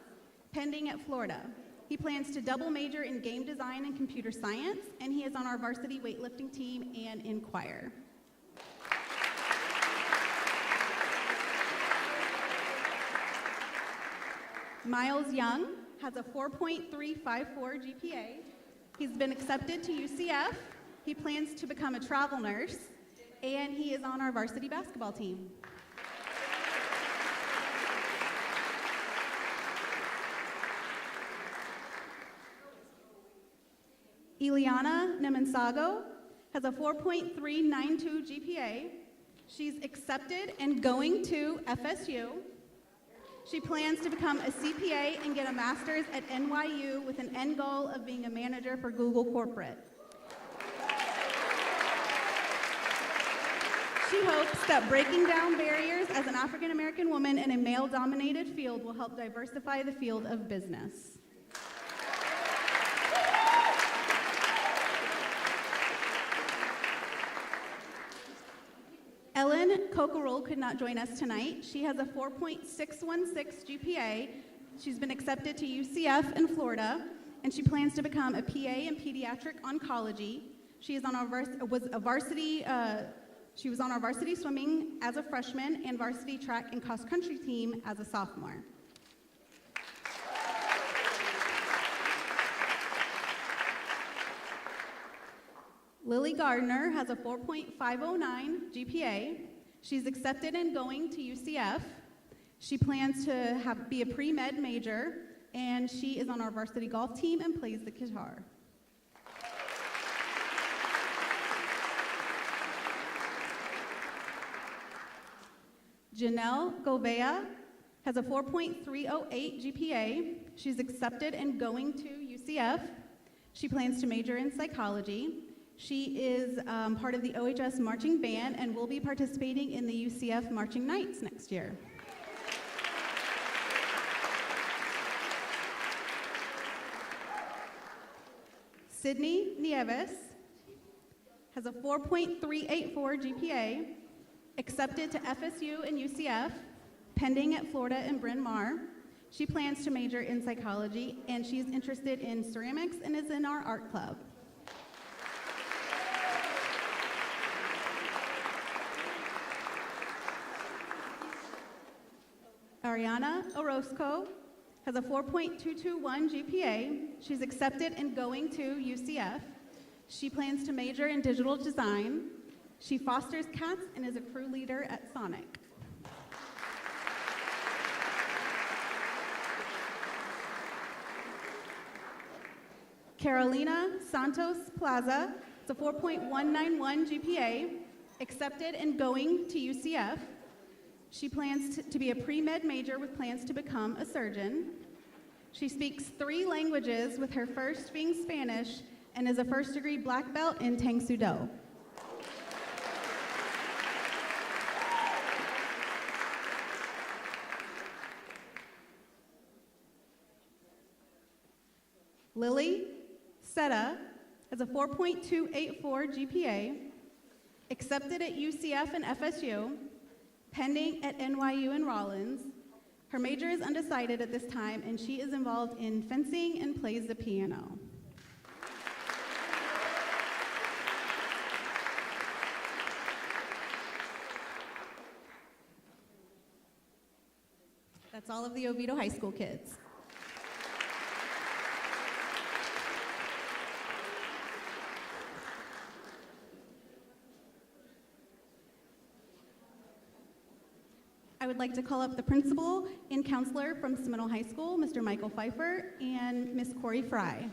I: pending at Florida. He plans to double major in game design and computer science, and he is on our varsity weightlifting team and in choir. Miles Young has a 4.354 GPA. He's been accepted to UCF. He plans to become a travel nurse, and he is on our varsity basketball team. Ileana Nemensago has a 4.392 GPA. She's accepted and going to FSU. She plans to become a CPA and get a master's at NYU with an end goal of being a manager for Google Corporate. She hopes that breaking down barriers as an African American woman in a male-dominated field will help diversify the field of business. Ellen Kokorol could not join us tonight. She has a 4.616 GPA. She's been accepted to UCF in Florida, and she plans to become a PA in pediatric oncology. She is on our she was on our varsity swimming as a freshman and varsity track and cross country team as a sophomore. Lily Gardner has a 4.509 GPA. She's accepted and going to UCF. She plans to be a pre-med major, and she is on our varsity golf team and plays the guitar. Janelle Govea has a 4.308 GPA. She's accepted and going to UCF. She plans to major in psychology. She is part of the OHS marching band and will be participating in the UCF marching nights next year. Sydney Nieves has a 4.384 GPA, accepted to FSU and UCF, pending at Florida and Bryn Mawr. She plans to major in psychology, and she's interested in ceramics and is in our art club. Ariana Orozco has a 4.221 GPA. She's accepted and going to UCF. She plans to major in digital design. She fosters cats and is a crew leader at Sonic. Carolina Santos Plaza has a 4.191 GPA, accepted and going to UCF. She plans to be a pre-med major with plans to become a surgeon. She speaks 3 languages, with her first being Spanish, and is a first-degree black belt in Tang Soo Do. Lily Seta has a 4.284 GPA, accepted at UCF and FSU, pending at NYU and Rollins. Her major is undecided at this time, and she is involved in fencing and plays the piano. That's all of the Oviedo High School kids. I would like to call up the principal and counselor from Seminole High School, Mr. Michael Pfeiffer, and Ms. Corey Fry.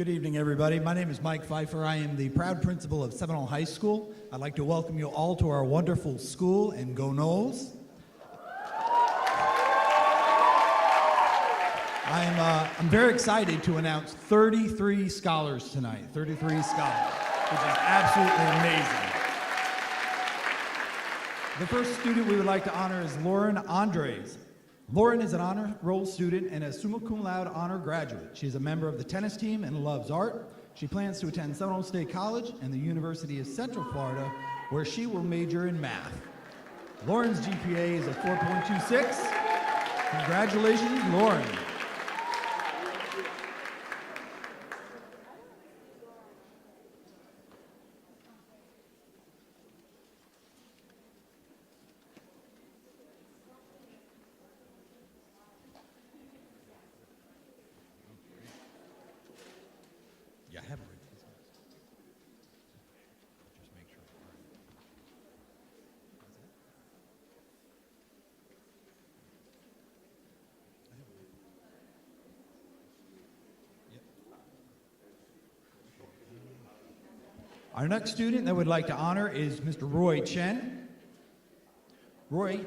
J: Good evening, everybody. My name is Mike Pfeiffer. I am the proud principal of Seminole High School. I'd like to welcome you all to our wonderful school, and go Noles. I'm very excited to announce 33 scholars tonight, 33 scholars, which is absolutely amazing. The first student we would like to honor is Lauren Andres. Lauren is an honor roll student and a summa cum laude honor graduate. She is a member of the tennis team and loves art. She plans to attend Seminole State College and the University of Central Florida, where she will major in math. Lauren's GPA is a 4.26. Congratulations, Lauren. Our next student that we'd like to honor is Mr. Roy Chen. Roy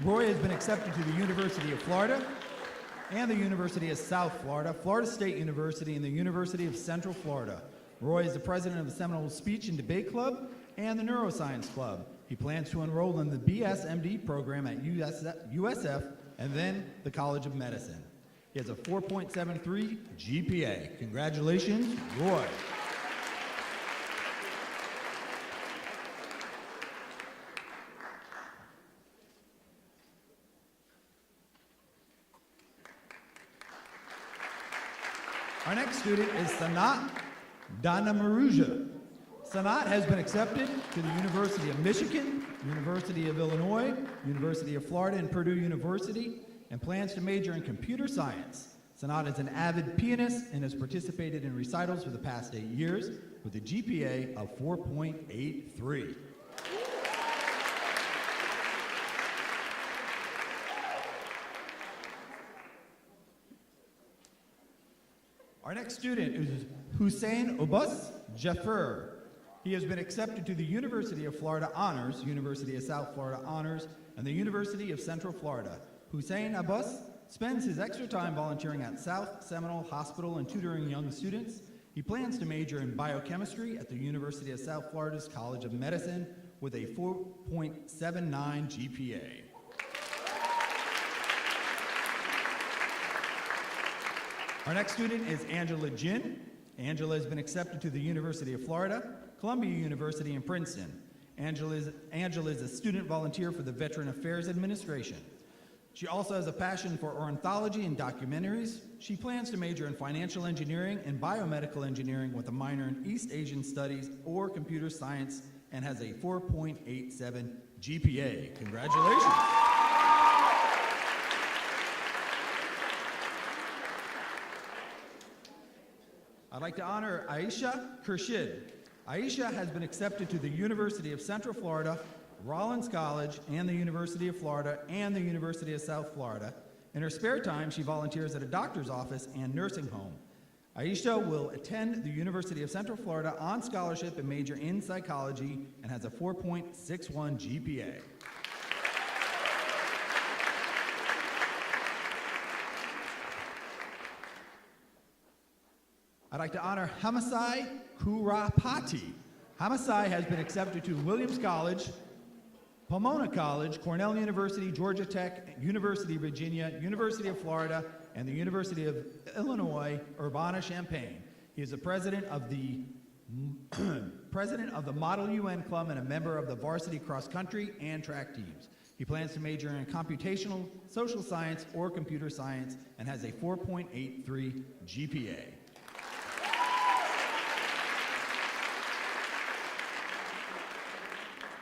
J: has been accepted to the University of Florida and the University of South Florida, Florida State University, and the University of Central Florida. Roy is the president of the Seminole Speech and Debate Club and the Neuroscience Club. He plans to enroll in the BSMD program at USF and then the College of Medicine. He has a 4.73 GPA. Congratulations, Roy. Our next student is Sanat Danamaruja. Sanat has been accepted to the University of Michigan, University of Illinois, University of Florida, and Purdue University, and plans to major in computer science. Sanat is an avid pianist and has participated in recitals for the past 8 years with a GPA of 4.83. Our next student is Hussein Abbas Jaffer. He has been accepted to the University of Florida Honors, University of South Florida Honors, and the University of Central Florida. Hussein Abbas spends his extra time volunteering at South Seminole Hospital and tutoring young students. He plans to major in biochemistry at the University of South Florida's College of Medicine with a 4.79 GPA. Our next student is Angela Jin. Angela has been accepted to the University of Florida, Columbia University, and Princeton. Angela is a student volunteer for the Veteran Affairs Administration. She also has a passion for ornithology and documentaries. She plans to major in financial engineering and biomedical engineering with a minor in East Asian Studies or computer science, and has a 4.87 GPA. Congratulations. I'd like to honor Aisha Khurshid. Aisha has been accepted to the University of Central Florida, Rollins College, and the University of Florida, and the University of South Florida. In her spare time, she volunteers at a doctor's office and nursing home. Aisha will attend the University of Central Florida on scholarship and major in psychology, and has a 4.61 GPA. I'd like to honor Hamasai Kurapati. Hamasai has been accepted to Williams College, Pomona College, Cornell University, Georgia Tech, University of Virginia, University of Florida, and the University of Illinois, Urbana-Champaign. He is the president of the Model UN Club and a member of the varsity cross country and track teams. He plans to major in computational, social science, or computer science, and has a 4.83 GPA.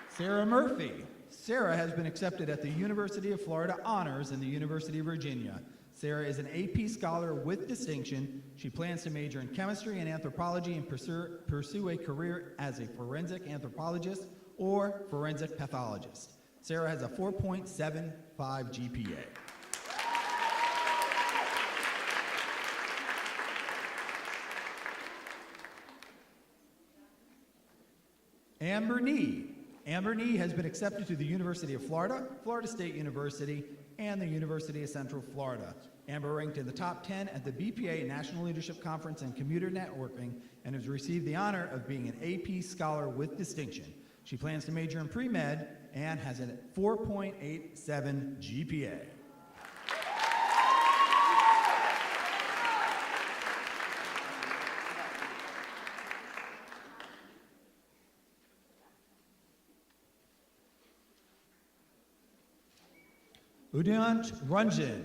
J: Sarah Murphy. Sarah has been accepted at the University of Florida Honors and the University of Virginia. Sarah is an AP scholar with distinction. She plans to major in chemistry and anthropology and pursue a career as a forensic anthropologist or forensic pathologist. Sarah has a 4.75 GPA. Amber Nee. Amber Nee has been accepted to the University of Florida, Florida State University, and the University of Central Florida. Amber ranked in the top 10 at the BPA National Leadership Conference and Commuter Networking and has received the honor of being an AP Scholar with distinction. She plans to major in pre-med and has a 4.87 GPA. Udyant Ranjan.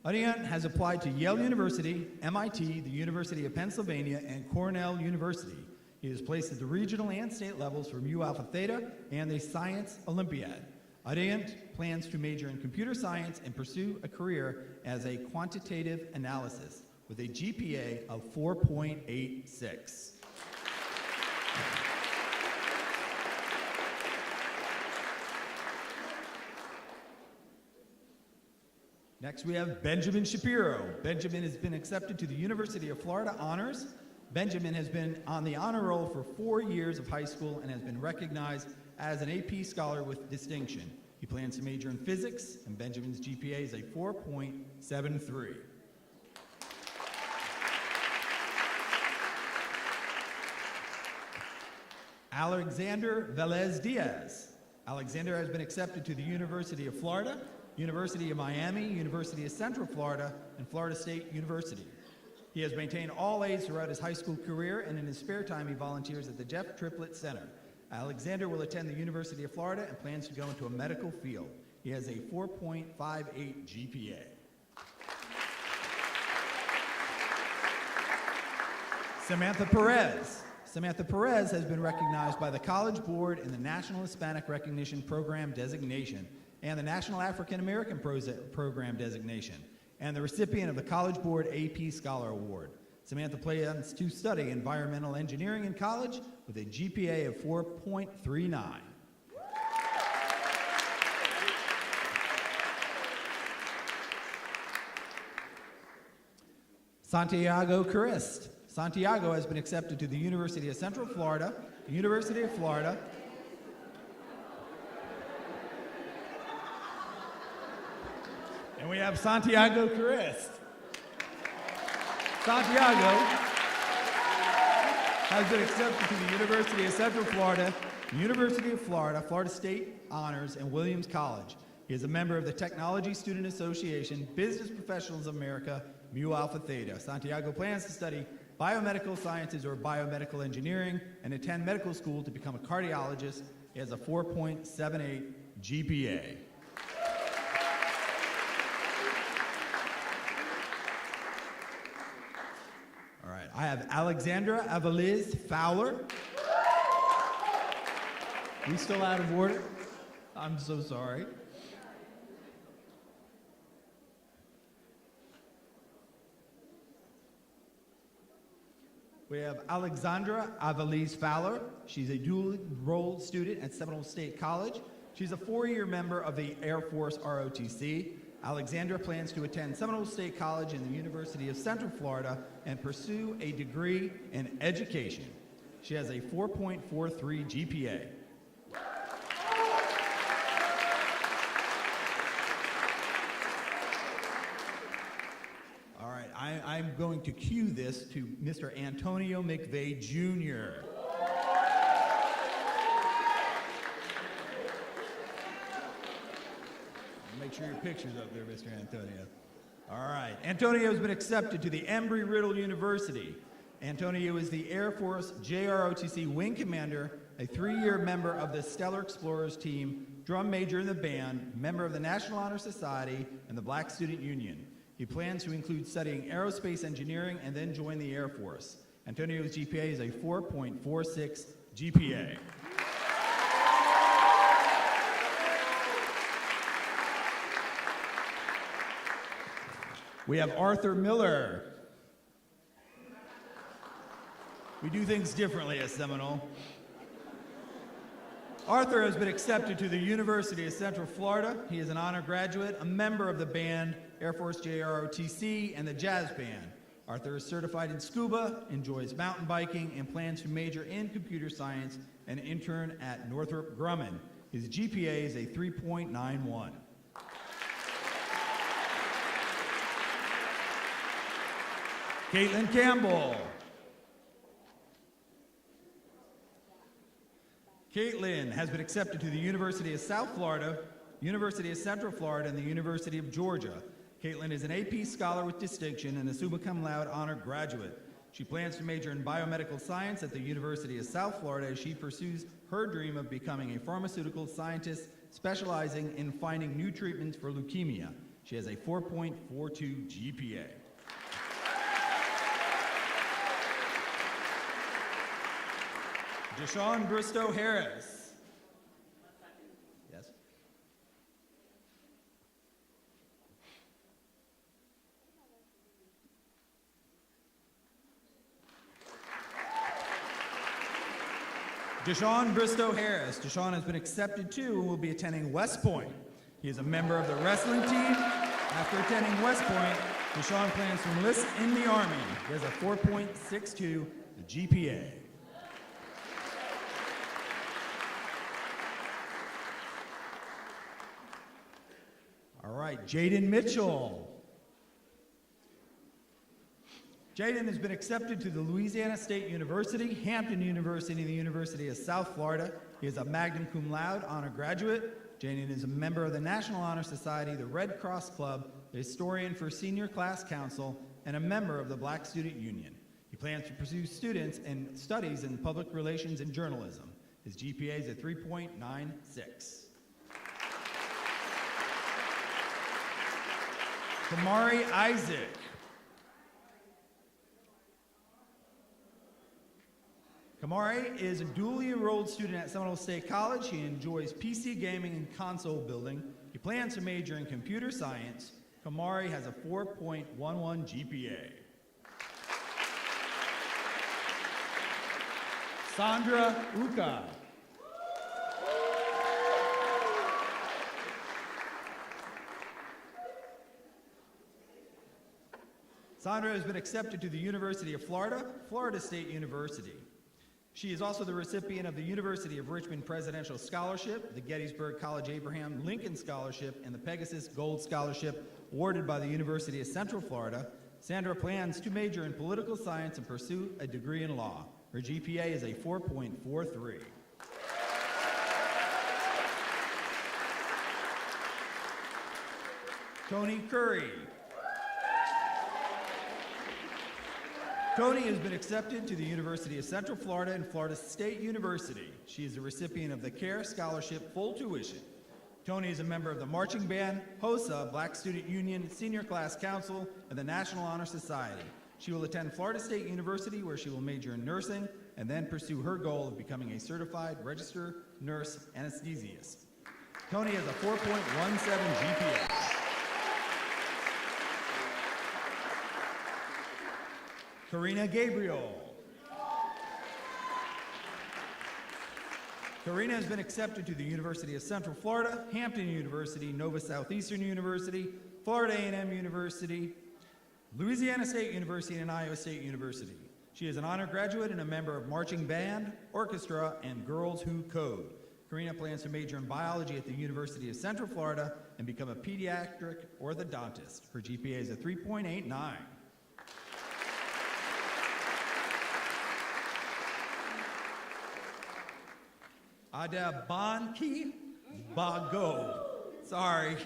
J: Udyant has applied to Yale University, MIT, the University of Pennsylvania, and Cornell University. He is placed at the regional and state levels for Mu Alpha Theta and the Science Olympiad. Udyant plans to major in computer science and pursue a career as a quantitative analysis with a GPA of 4.86. Next, we have Benjamin Shapiro. Benjamin has been accepted to the University of Florida Honors. Benjamin has been on the honor roll for 4 years of high school and has been recognized as an AP Scholar with distinction. He plans to major in physics, and Benjamin's GPA is a 4.73. Alexander Velez Diaz. Alexander has been accepted to the University of Florida, University of Miami, University of Central Florida, and Florida State University. He has maintained all A's throughout his high school career, and in his spare time he volunteers at the Jeff Triplett Center. Alexander will attend the University of Florida and plans to go into a medical field. He has a 4.58 GPA. Samantha Perez. Samantha Perez has been recognized by the College Board in the National Hispanic Recognition Program designation and the National African American Program designation, and the recipient of the College Board AP Scholar Award. Samantha plans to study environmental engineering in college with a GPA of 4.39. Santiago Carist. Santiago has been accepted to the University of Central Florida, the University of Florida, and we have Santiago Carist. Santiago has been accepted to the University of Central Florida, University of Florida, Florida State Honors, and Williams College. He is a member of the Technology Student Association, Business Professionals of America, Mu Alpha Theta. Santiago plans to study biomedical sciences or biomedical engineering and attend medical school to become a cardiologist. He has a 4.78 GPA. All right, I have Alexandra Avaliz Fowler. We still out of order? I'm so sorry. We have Alexandra Avaliz Fowler. She's a dual enrolled student at Seminole State College. She's a 4-year member of the Air Force ROTC. Alexandra plans to attend Seminole State College and the University of Central Florida and pursue a degree in education. She has a 4.43 GPA. All right, I'm going to cue this to Mr. Antonio McVeigh Jr. Make sure your picture's up there, Mr. Antonio. All right, Antonio has been accepted to the Embry-Riddle University. Antonio is the Air Force JROTC Wing Commander, a 3-year member of the Stellar Explorers team, drum major in the band, member of the National Honor Society, and the Black Student Union. He plans to include studying aerospace engineering and then join the Air Force. Antonio's GPA is a 4.46 GPA. We have Arthur Miller. We do things differently at Seminole. Arthur has been accepted to the University of Central Florida. He is an honor graduate, a member of the band Air Force JROTC and the jazz band. Arthur is certified in scuba, enjoys mountain biking, and plans to major in computer science and intern at Northrop Grumman. His GPA is a 3.91. Caitlin Campbell. Caitlin has been accepted to the University of South Florida, University of Central Florida, and the University of Georgia. Caitlin is an AP Scholar with distinction and a summa cum laude honor graduate. She plans to major in biomedical science at the University of South Florida as she pursues her dream of becoming a pharmaceutical scientist specializing in finding new treatments for leukemia. She has a 4.42 GPA. Deshaun Bristow Harris. Yes. Deshaun Bristow Harris. Deshaun has been accepted to and will be attending West Point. He is a member of the wrestling team. After attending West Point, Deshaun plans to enlist in the Army. He has a 4.62 GPA. All right, Jaden Mitchell. Jaden has been accepted to the Louisiana State University, Hampton University, and the University of South Florida. He is a magna cum laude honor graduate. Jaden is a member of the National Honor Society, the Red Cross Club, a historian for Senior Class Council, and a member of the Black Student Union. He plans to pursue students and studies in public relations and journalism. His GPA is a 3.96. Kamari Isaac. Kamari is a dually enrolled student at Seminole State College. He enjoys PC gaming and console building. He plans to major in computer science. Kamari has a 4.11 GPA. Sandra Uka. Sandra has been accepted to the University of Florida, Florida State University. She is also the recipient of the University of Richmond Presidential Scholarship, the Gettysburg College Abraham Lincoln Scholarship, and the Pegasus Gold Scholarship awarded by the University of Central Florida. Sandra plans to major in political science and pursue a degree in law. Her GPA is a 4.43. Tony Curry. Tony has been accepted to the University of Central Florida and Florida State University. She is a recipient of the CARE Scholarship full tuition. Tony is a member of the marching band, HOSA, Black Student Union, Senior Class Council, and the National Honor Society. She will attend Florida State University where she will major in nursing and then pursue her goal of becoming a certified registered nurse anesthesiast. Tony has a 4.17 GPA. Karina Gabriel. Karina has been accepted to the University of Central Florida, Hampton University, Nova Southeastern University, Florida A&M University, Louisiana State University, and Iowa State University. She is an honor graduate and a member of marching band, orchestra, and Girls Who Code. Karina plans to major in biology at the University of Central Florida and become a pediatric orthodontist. Her GPA is a 3.89. Adabanki Bago. Sorry.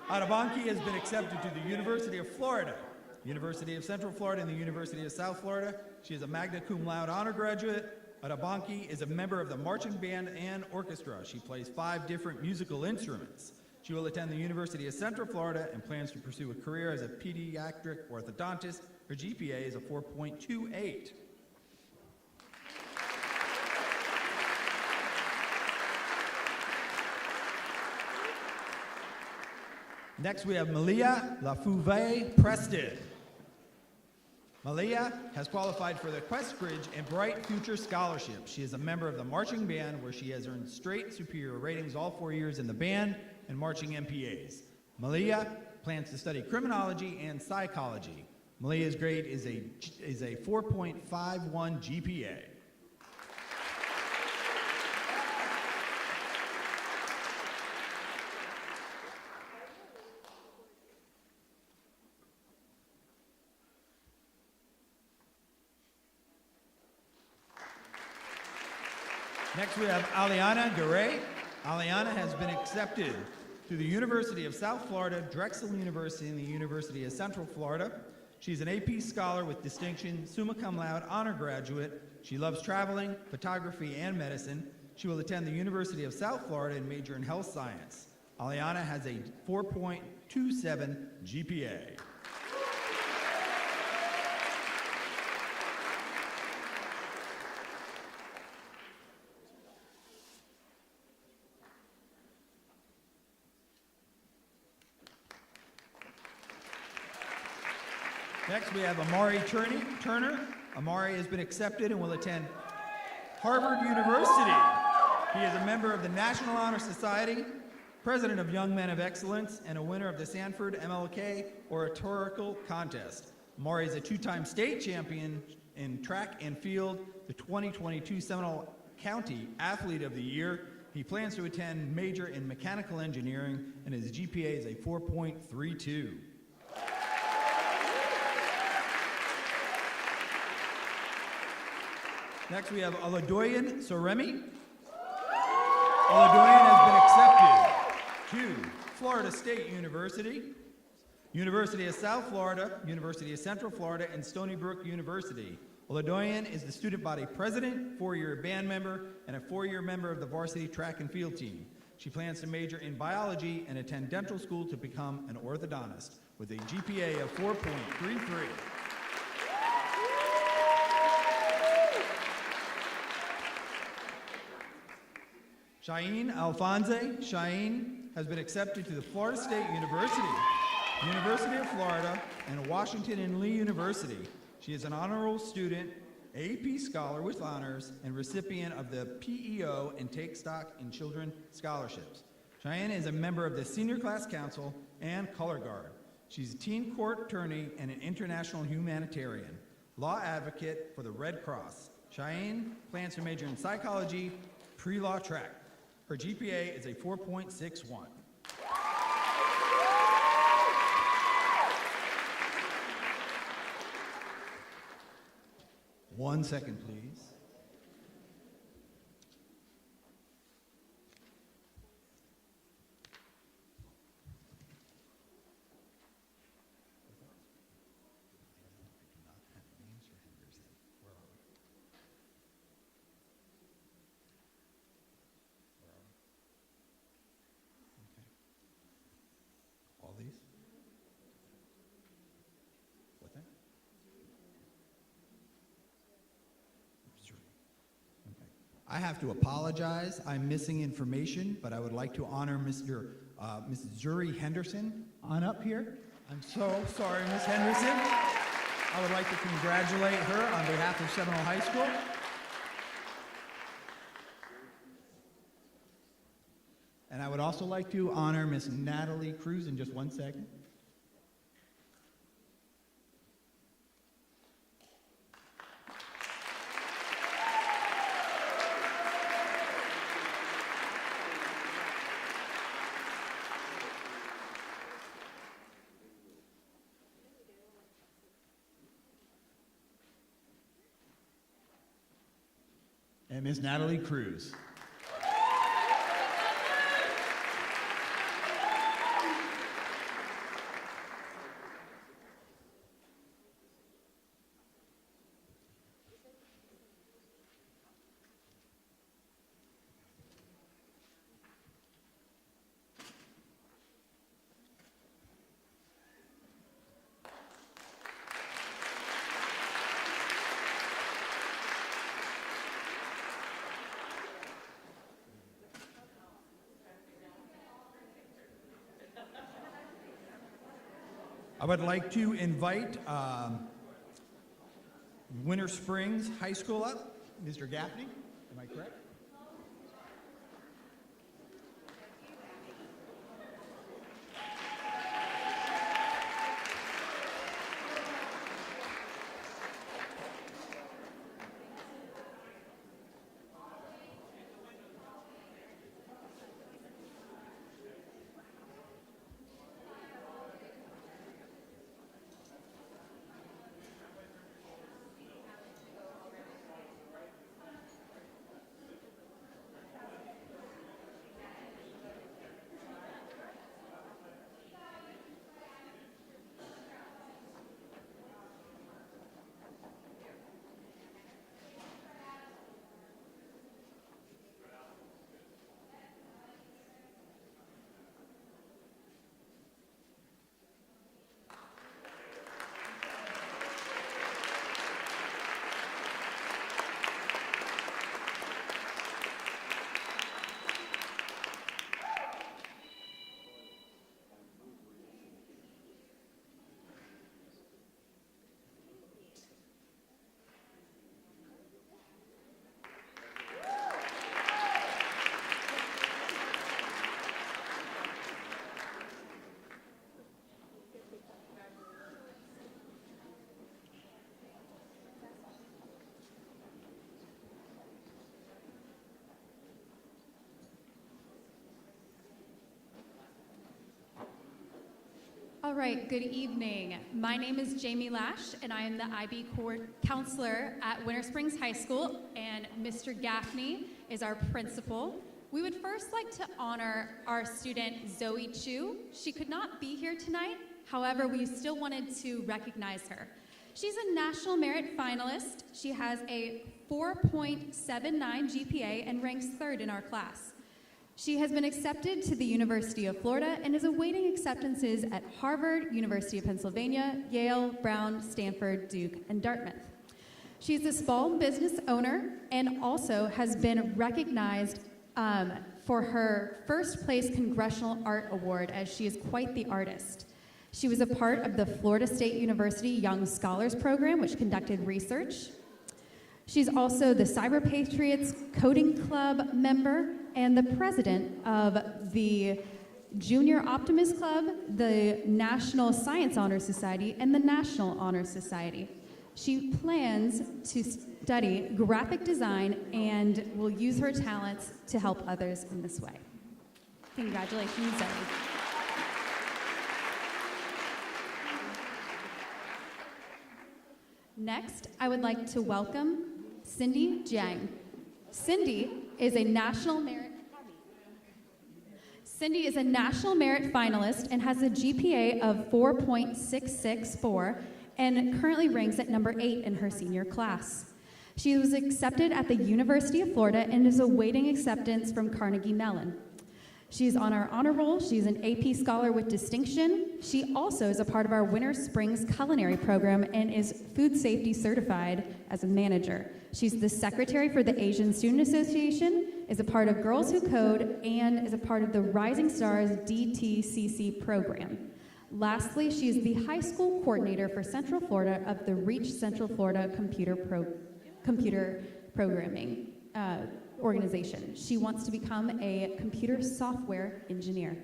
J: Adabanki has been accepted to the University of Florida, University of Central Florida, and the University of South Florida. She is a magna cum laude honor graduate. Adabanki is a member of the marching band and orchestra. She plays 5 different musical instruments. She will attend the University of Central Florida and plans to pursue a career as a pediatric orthodontist. Her GPA is a 4.28. Next, we have Malia Lafouve Preston. Malia has qualified for the Questbridge and Bright Future Scholarship. She is a member of the marching band where she has earned straight superior ratings all 4 years in the band and marching MPAs. Malia plans to study criminology and psychology. Malia's grade is a 4.51 GPA. Next, we have Aliana Garay. Aliana has been accepted to the University of South Florida, Drexel University, and the University of Central Florida. She's an AP Scholar with distinction, summa cum laude, honor graduate. She loves traveling, photography, and medicine. She will attend the University of South Florida and major in health science. Aliana has a 4.27 GPA. Next, we have Amari Turner. Amari has been accepted and will attend Harvard University. He is a member of the National Honor Society, president of Young Men of Excellence, and a winner of the Sanford MLK Oratorical Contest. Amari is a two-time state champion in track and field, the 2022 Seminole County Athlete of the Year. He plans to attend major in mechanical engineering, and his GPA is a 4.32. Next, we have Oladoyan Soremi. Oladoyan has been accepted to Florida State University, University of South Florida, University of Central Florida, and Stony Brook University. Oladoyan is the student body president, four-year band member, and a four-year member of the varsity track and field team. She plans to major in biology and attend dental school to become an orthodontist with a GPA of 4.33. Cheyenne Alfonse. Cheyenne has been accepted to the Florida State University, University of Florida, and Washington and Lee University. She is an honorable student, AP Scholar with honors, and recipient of the PEO and Take Stock in Children scholarships. Cheyenne is a member of the Senior Class Council and Color Guard. She's a teen court attorney and an international humanitarian, law advocate for the Red Cross. Cheyenne plans to major in psychology, pre-law track. Her GPA is a 4.61. One second, please. All these? What that? Okay. I have to apologize. I'm missing information, but I would like to honor Mrs. Zuri Henderson on up here. I'm so sorry, Ms. Henderson. I would like to congratulate her on behalf of Seminole High School. And I would also like to honor Miss Natalie Cruz in just 1 second. And Miss Natalie Cruz. I would like to invite Winter Springs High School up. Mr. Gaffney, am I correct?
K: All right, good evening. My name is Jamie Lash, and I am the IB counselor at Winter Springs High School, and Mr. Gaffney is our principal. We would first like to honor our student Zoe Chu. She could not be here tonight, however, we still wanted to recognize her. She's a National Merit finalist. She has a 4.79 GPA and ranks 3rd in our class. She has been accepted to the University of Florida and is awaiting acceptances at Harvard, University of Pennsylvania, Yale, Brown, Stanford, Duke, and Dartmouth. She's a small business owner and also has been recognized for her first place Congressional Art Award, as she is quite the artist. She was a part of the Florida State University Young Scholars Program, which conducted research. She's also the Cyber Patriots Coding Club member and the president of the Junior Optimist Club, the National Science Honor Society, and the National Honor Society. She plans to study graphic design and will use her talents to help others in this way. Congratulations, Zoe. Next, I would like to welcome Cindy Jiang. Cindy is a National Merit finalist and has a GPA of 4.664 and currently ranks at number 8 in her senior class. She was accepted at the University of Florida and is awaiting acceptance from Carnegie Mellon. She's on our honor roll. She's an AP Scholar with distinction. She also is a part of our Winter Springs culinary program and is food safety certified as a manager. She's the secretary for the Asian Student Association, is a part of Girls Who Code, and is a part of the Rising Stars DTCC program. Lastly, she is the high school coordinator for Central Florida of the Reach Central Florida Computer Programming organization. She wants to become a computer software engineer.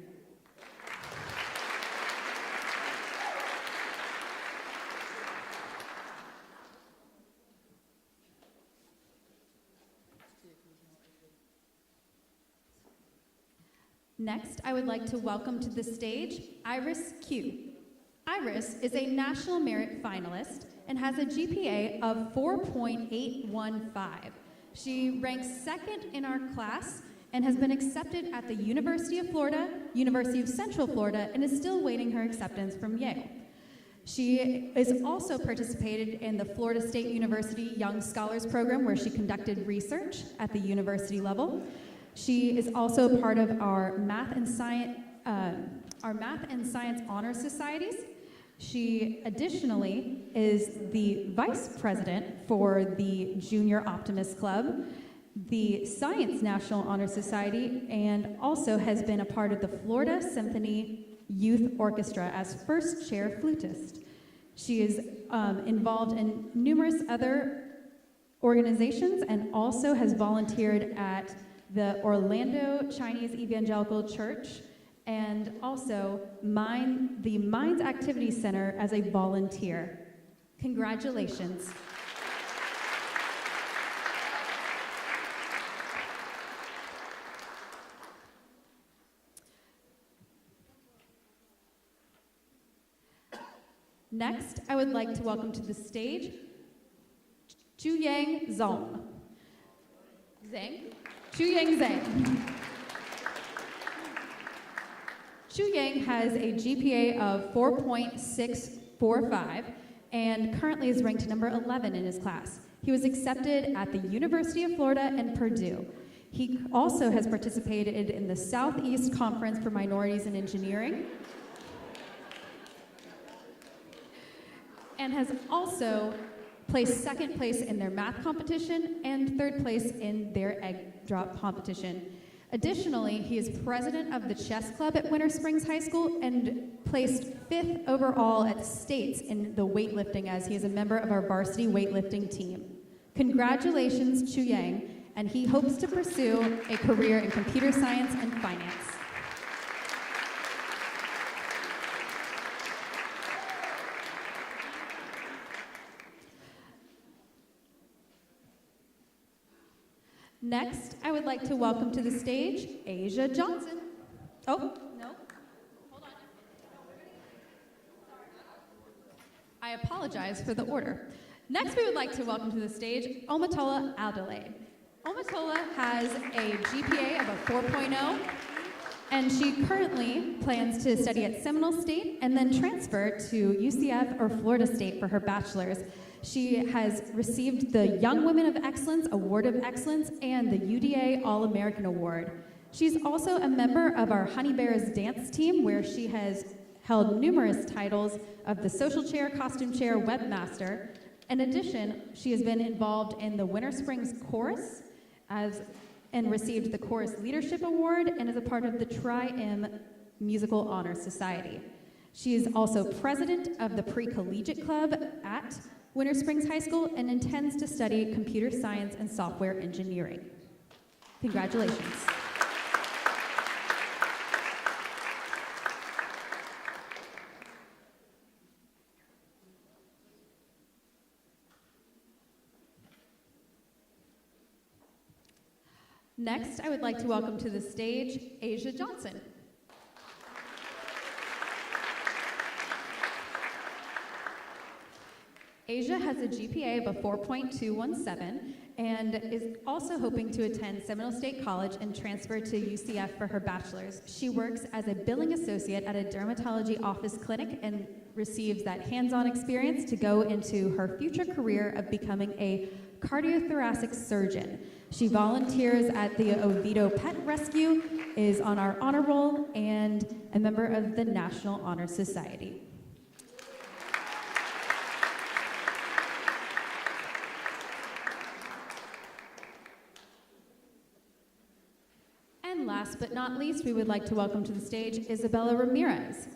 K: Next, I would like to welcome to the stage Iris Q. Iris is a National Merit finalist and has a GPA of 4.815. She ranks 2nd in our class and has been accepted at the University of Florida, University of Central Florida, and is still waiting her acceptance from Yale. She is also participated in the Florida State University Young Scholars Program, where she conducted research at the university level. She is also part of our Math and Science Honor Societies. She additionally is the vice president for the Junior Optimist Club, the Science National Honor Society, and also has been a part of the Florida Symphony Youth Orchestra as first chair flutist. She is involved in numerous other organizations and also has volunteered at the Orlando Chinese Evangelical Church and also the Minds Activity Center as a volunteer. Congratulations. Next, I would like to welcome to the stage Chuyang Zong. Chuyang Zhang. Chuyang has a GPA of 4.645 and currently is ranked number 11 in his class. He was accepted at the University of Florida and Purdue. He also has participated in the Southeast Conference for Minorities in Engineering and has also placed 2nd place in their math competition and 3rd place in their egg drop competition. Additionally, he is president of the chess club at Winter Springs High School and placed 5th overall at states in the weightlifting, as he is a member of our varsity weightlifting team. Congratulations, Chuyang, and he hopes to pursue a career in computer science and finance. Next, I would like to welcome to the stage Asia Johnson. Oh, no. Hold on. apologize for the order. Next, we would like to welcome to the stage Omatola Adelaide. Omatola has a GPA of a 4.0, and she currently plans to study at Seminole State and then transfer to UCF or Florida State for her bachelor's. She has received the Young Women of Excellence Award of Excellence and the UDA All-American Award. She's also a member of our Honey Bears dance team, where she has held numerous titles of the social chair, costume chair, webmaster. In addition, she has been involved in the Winter Springs Chorus and received the Chorus Leadership Award and is a part of the Tri-M Musical Honor Society. She is also president of the Pre-Collegiate Club at Winter Springs High School and intends to study computer science and software engineering. Congratulations. Next, I would like to welcome to the stage Asia Johnson. Asia has a GPA of a 4.217 and is also hoping to attend Seminole State College and transfer to UCF for her bachelor's. She works as a billing associate at a dermatology office clinic and receives that hands-on experience to go into her future career of becoming a cardiothoracic surgeon. She volunteers at the Oviedo Pet Rescue, is on our honor roll, and a member of the National Honor Society. And last but not least, we would like to welcome to the stage Isabella Ramirez.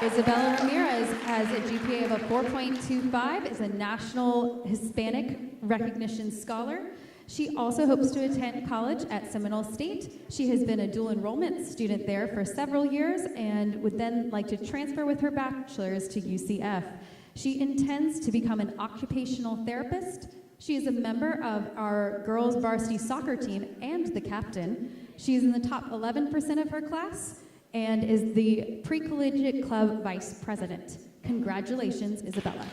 K: Isabella Ramirez has a GPA of a 4.25, is a National Hispanic Recognition Scholar. She also hopes to attend college at Seminole State. She has been a dual enrollment student there for several years and would then like to transfer with her bachelor's to UCF. She intends to become an occupational therapist. She is a member of our girls varsity soccer team and the captain. She is in the top 11% of her class and is the Pre-Collegiate Club Vice President. Congratulations, Isabella.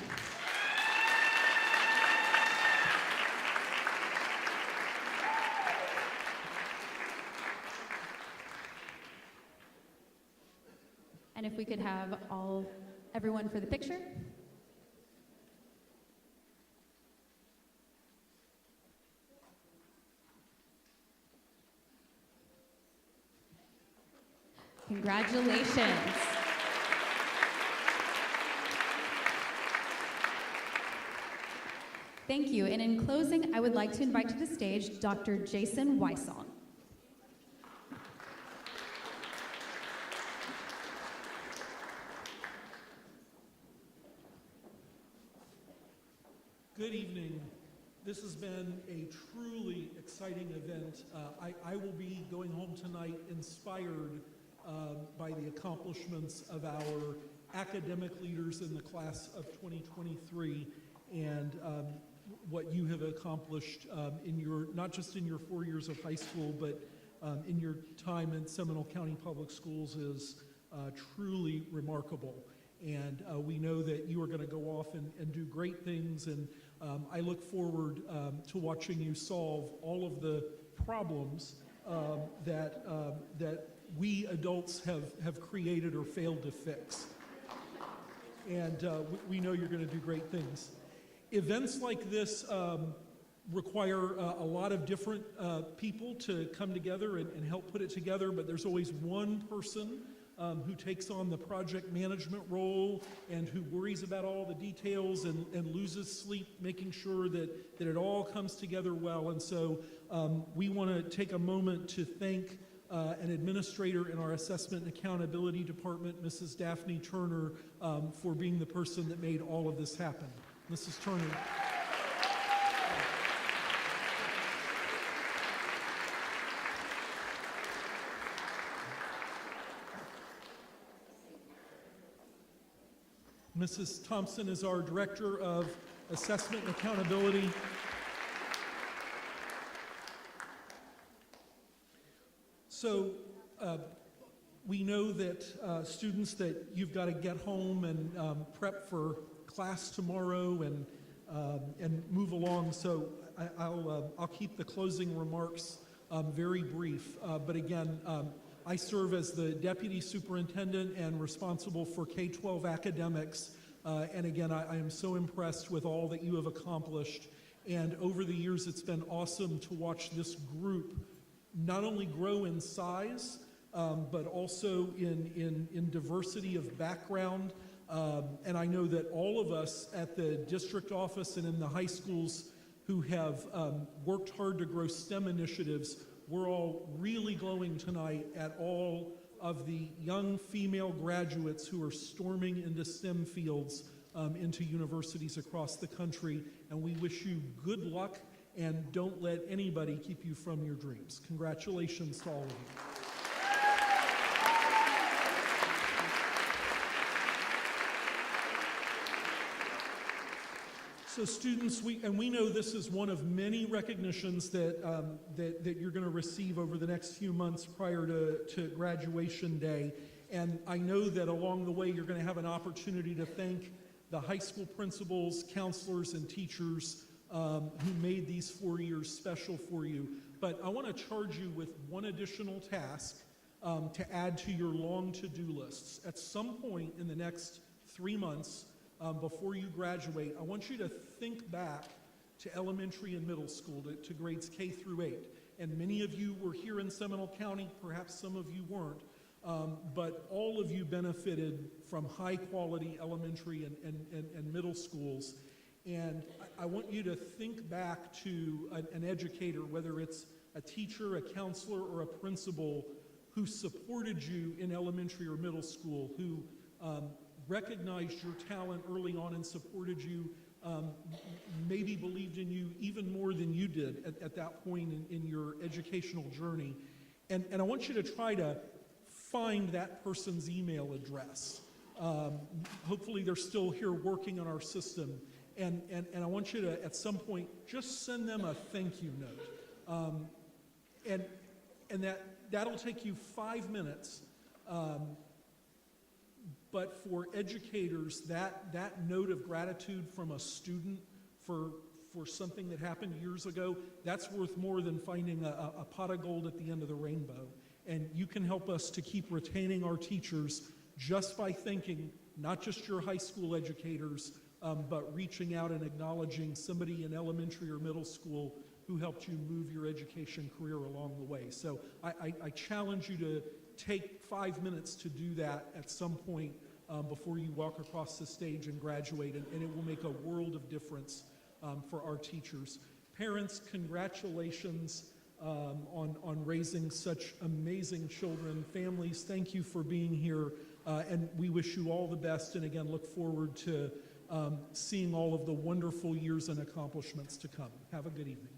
K: And if we could have everyone for the picture. Congratulations. Thank you. And in closing, I would like to invite to the stage Dr. Jason Wysong.
L: Good evening. This has been a truly exciting event. I will be going home tonight inspired by the accomplishments of our academic leaders in the class of 2023 and what you have accomplished not just in your 4 years of high school, but in your time in Seminole County Public Schools is truly remarkable. And we know that you are going to go off and do great things, and I look forward to watching you solve all of the problems that we adults have created or failed to fix. And we know you're going to do great things. Events like this require a lot of different people to come together and help put it together, but there's always one person who takes on the project management role and who worries about all the details and loses sleep making sure that it all comes together well. And so we want to take a moment to thank an administrator in our Assessment and Accountability Department, Mrs. Daphne Turner, for being the person that made all of this happen. Mrs. Turner. Mrs. Thompson is our Director of Assessment and Accountability. So we know that students, that you've got to get home and prep for class tomorrow and move along. So I'll keep the closing remarks very brief. But again, I serve as the Deputy Superintendent and responsible for K-12 academics. And again, I am so impressed with all that you have accomplished. And over the years, it's been awesome to watch this group not only grow in size, but also in diversity of background. And I know that all of us at the district office and in the high schools who have worked hard to grow STEM initiatives, we're all really glowing tonight at all of the young female graduates who are storming into STEM fields into universities across the country. And we wish you good luck, and don't let anybody keep you from your dreams. Congratulations to all of you. So students, we know this is one of many recognitions that you're going to receive over the next few months prior to graduation day. And I know that along the way you're going to have an opportunity to thank the high school principals, counselors, and teachers who made these 4 years special for you. But I want to charge you with one additional task to add to your long to-do lists. At some point in the next 3 months, before you graduate, I want you to think back to elementary and middle school, to grades K through 8. And many of you were here in Seminole County, perhaps some of you weren't, but all of you benefited from high quality elementary and middle schools. And I want you to think back to an educator, whether it's a teacher, a counselor, or a principal who supported you in elementary or middle school, who recognized your talent early on and supported you, maybe believed in you even more than you did at that point in your educational journey. And I want you to try to find that person's email address. Hopefully they're still here working on our system. And I want you to, at some point, just send them a thank you note. And that'll take you 5 minutes. But for educators, that note of gratitude from a student for something that happened years ago, that's worth more than finding a pot of gold at the end of the rainbow. And you can help us to keep retaining our teachers just by thanking not just your high school educators, but reaching out and acknowledging somebody in elementary or middle school who helped you move your education career along the way. So I challenge you to take 5 minutes to do that at some point before you walk across the stage and graduate, and it will make a world of difference for our teachers. Parents, congratulations on raising such amazing children. Families, thank you for being here, and we wish you all the best, and again, look forward to seeing all of the wonderful years and accomplishments to come. Have a good evening.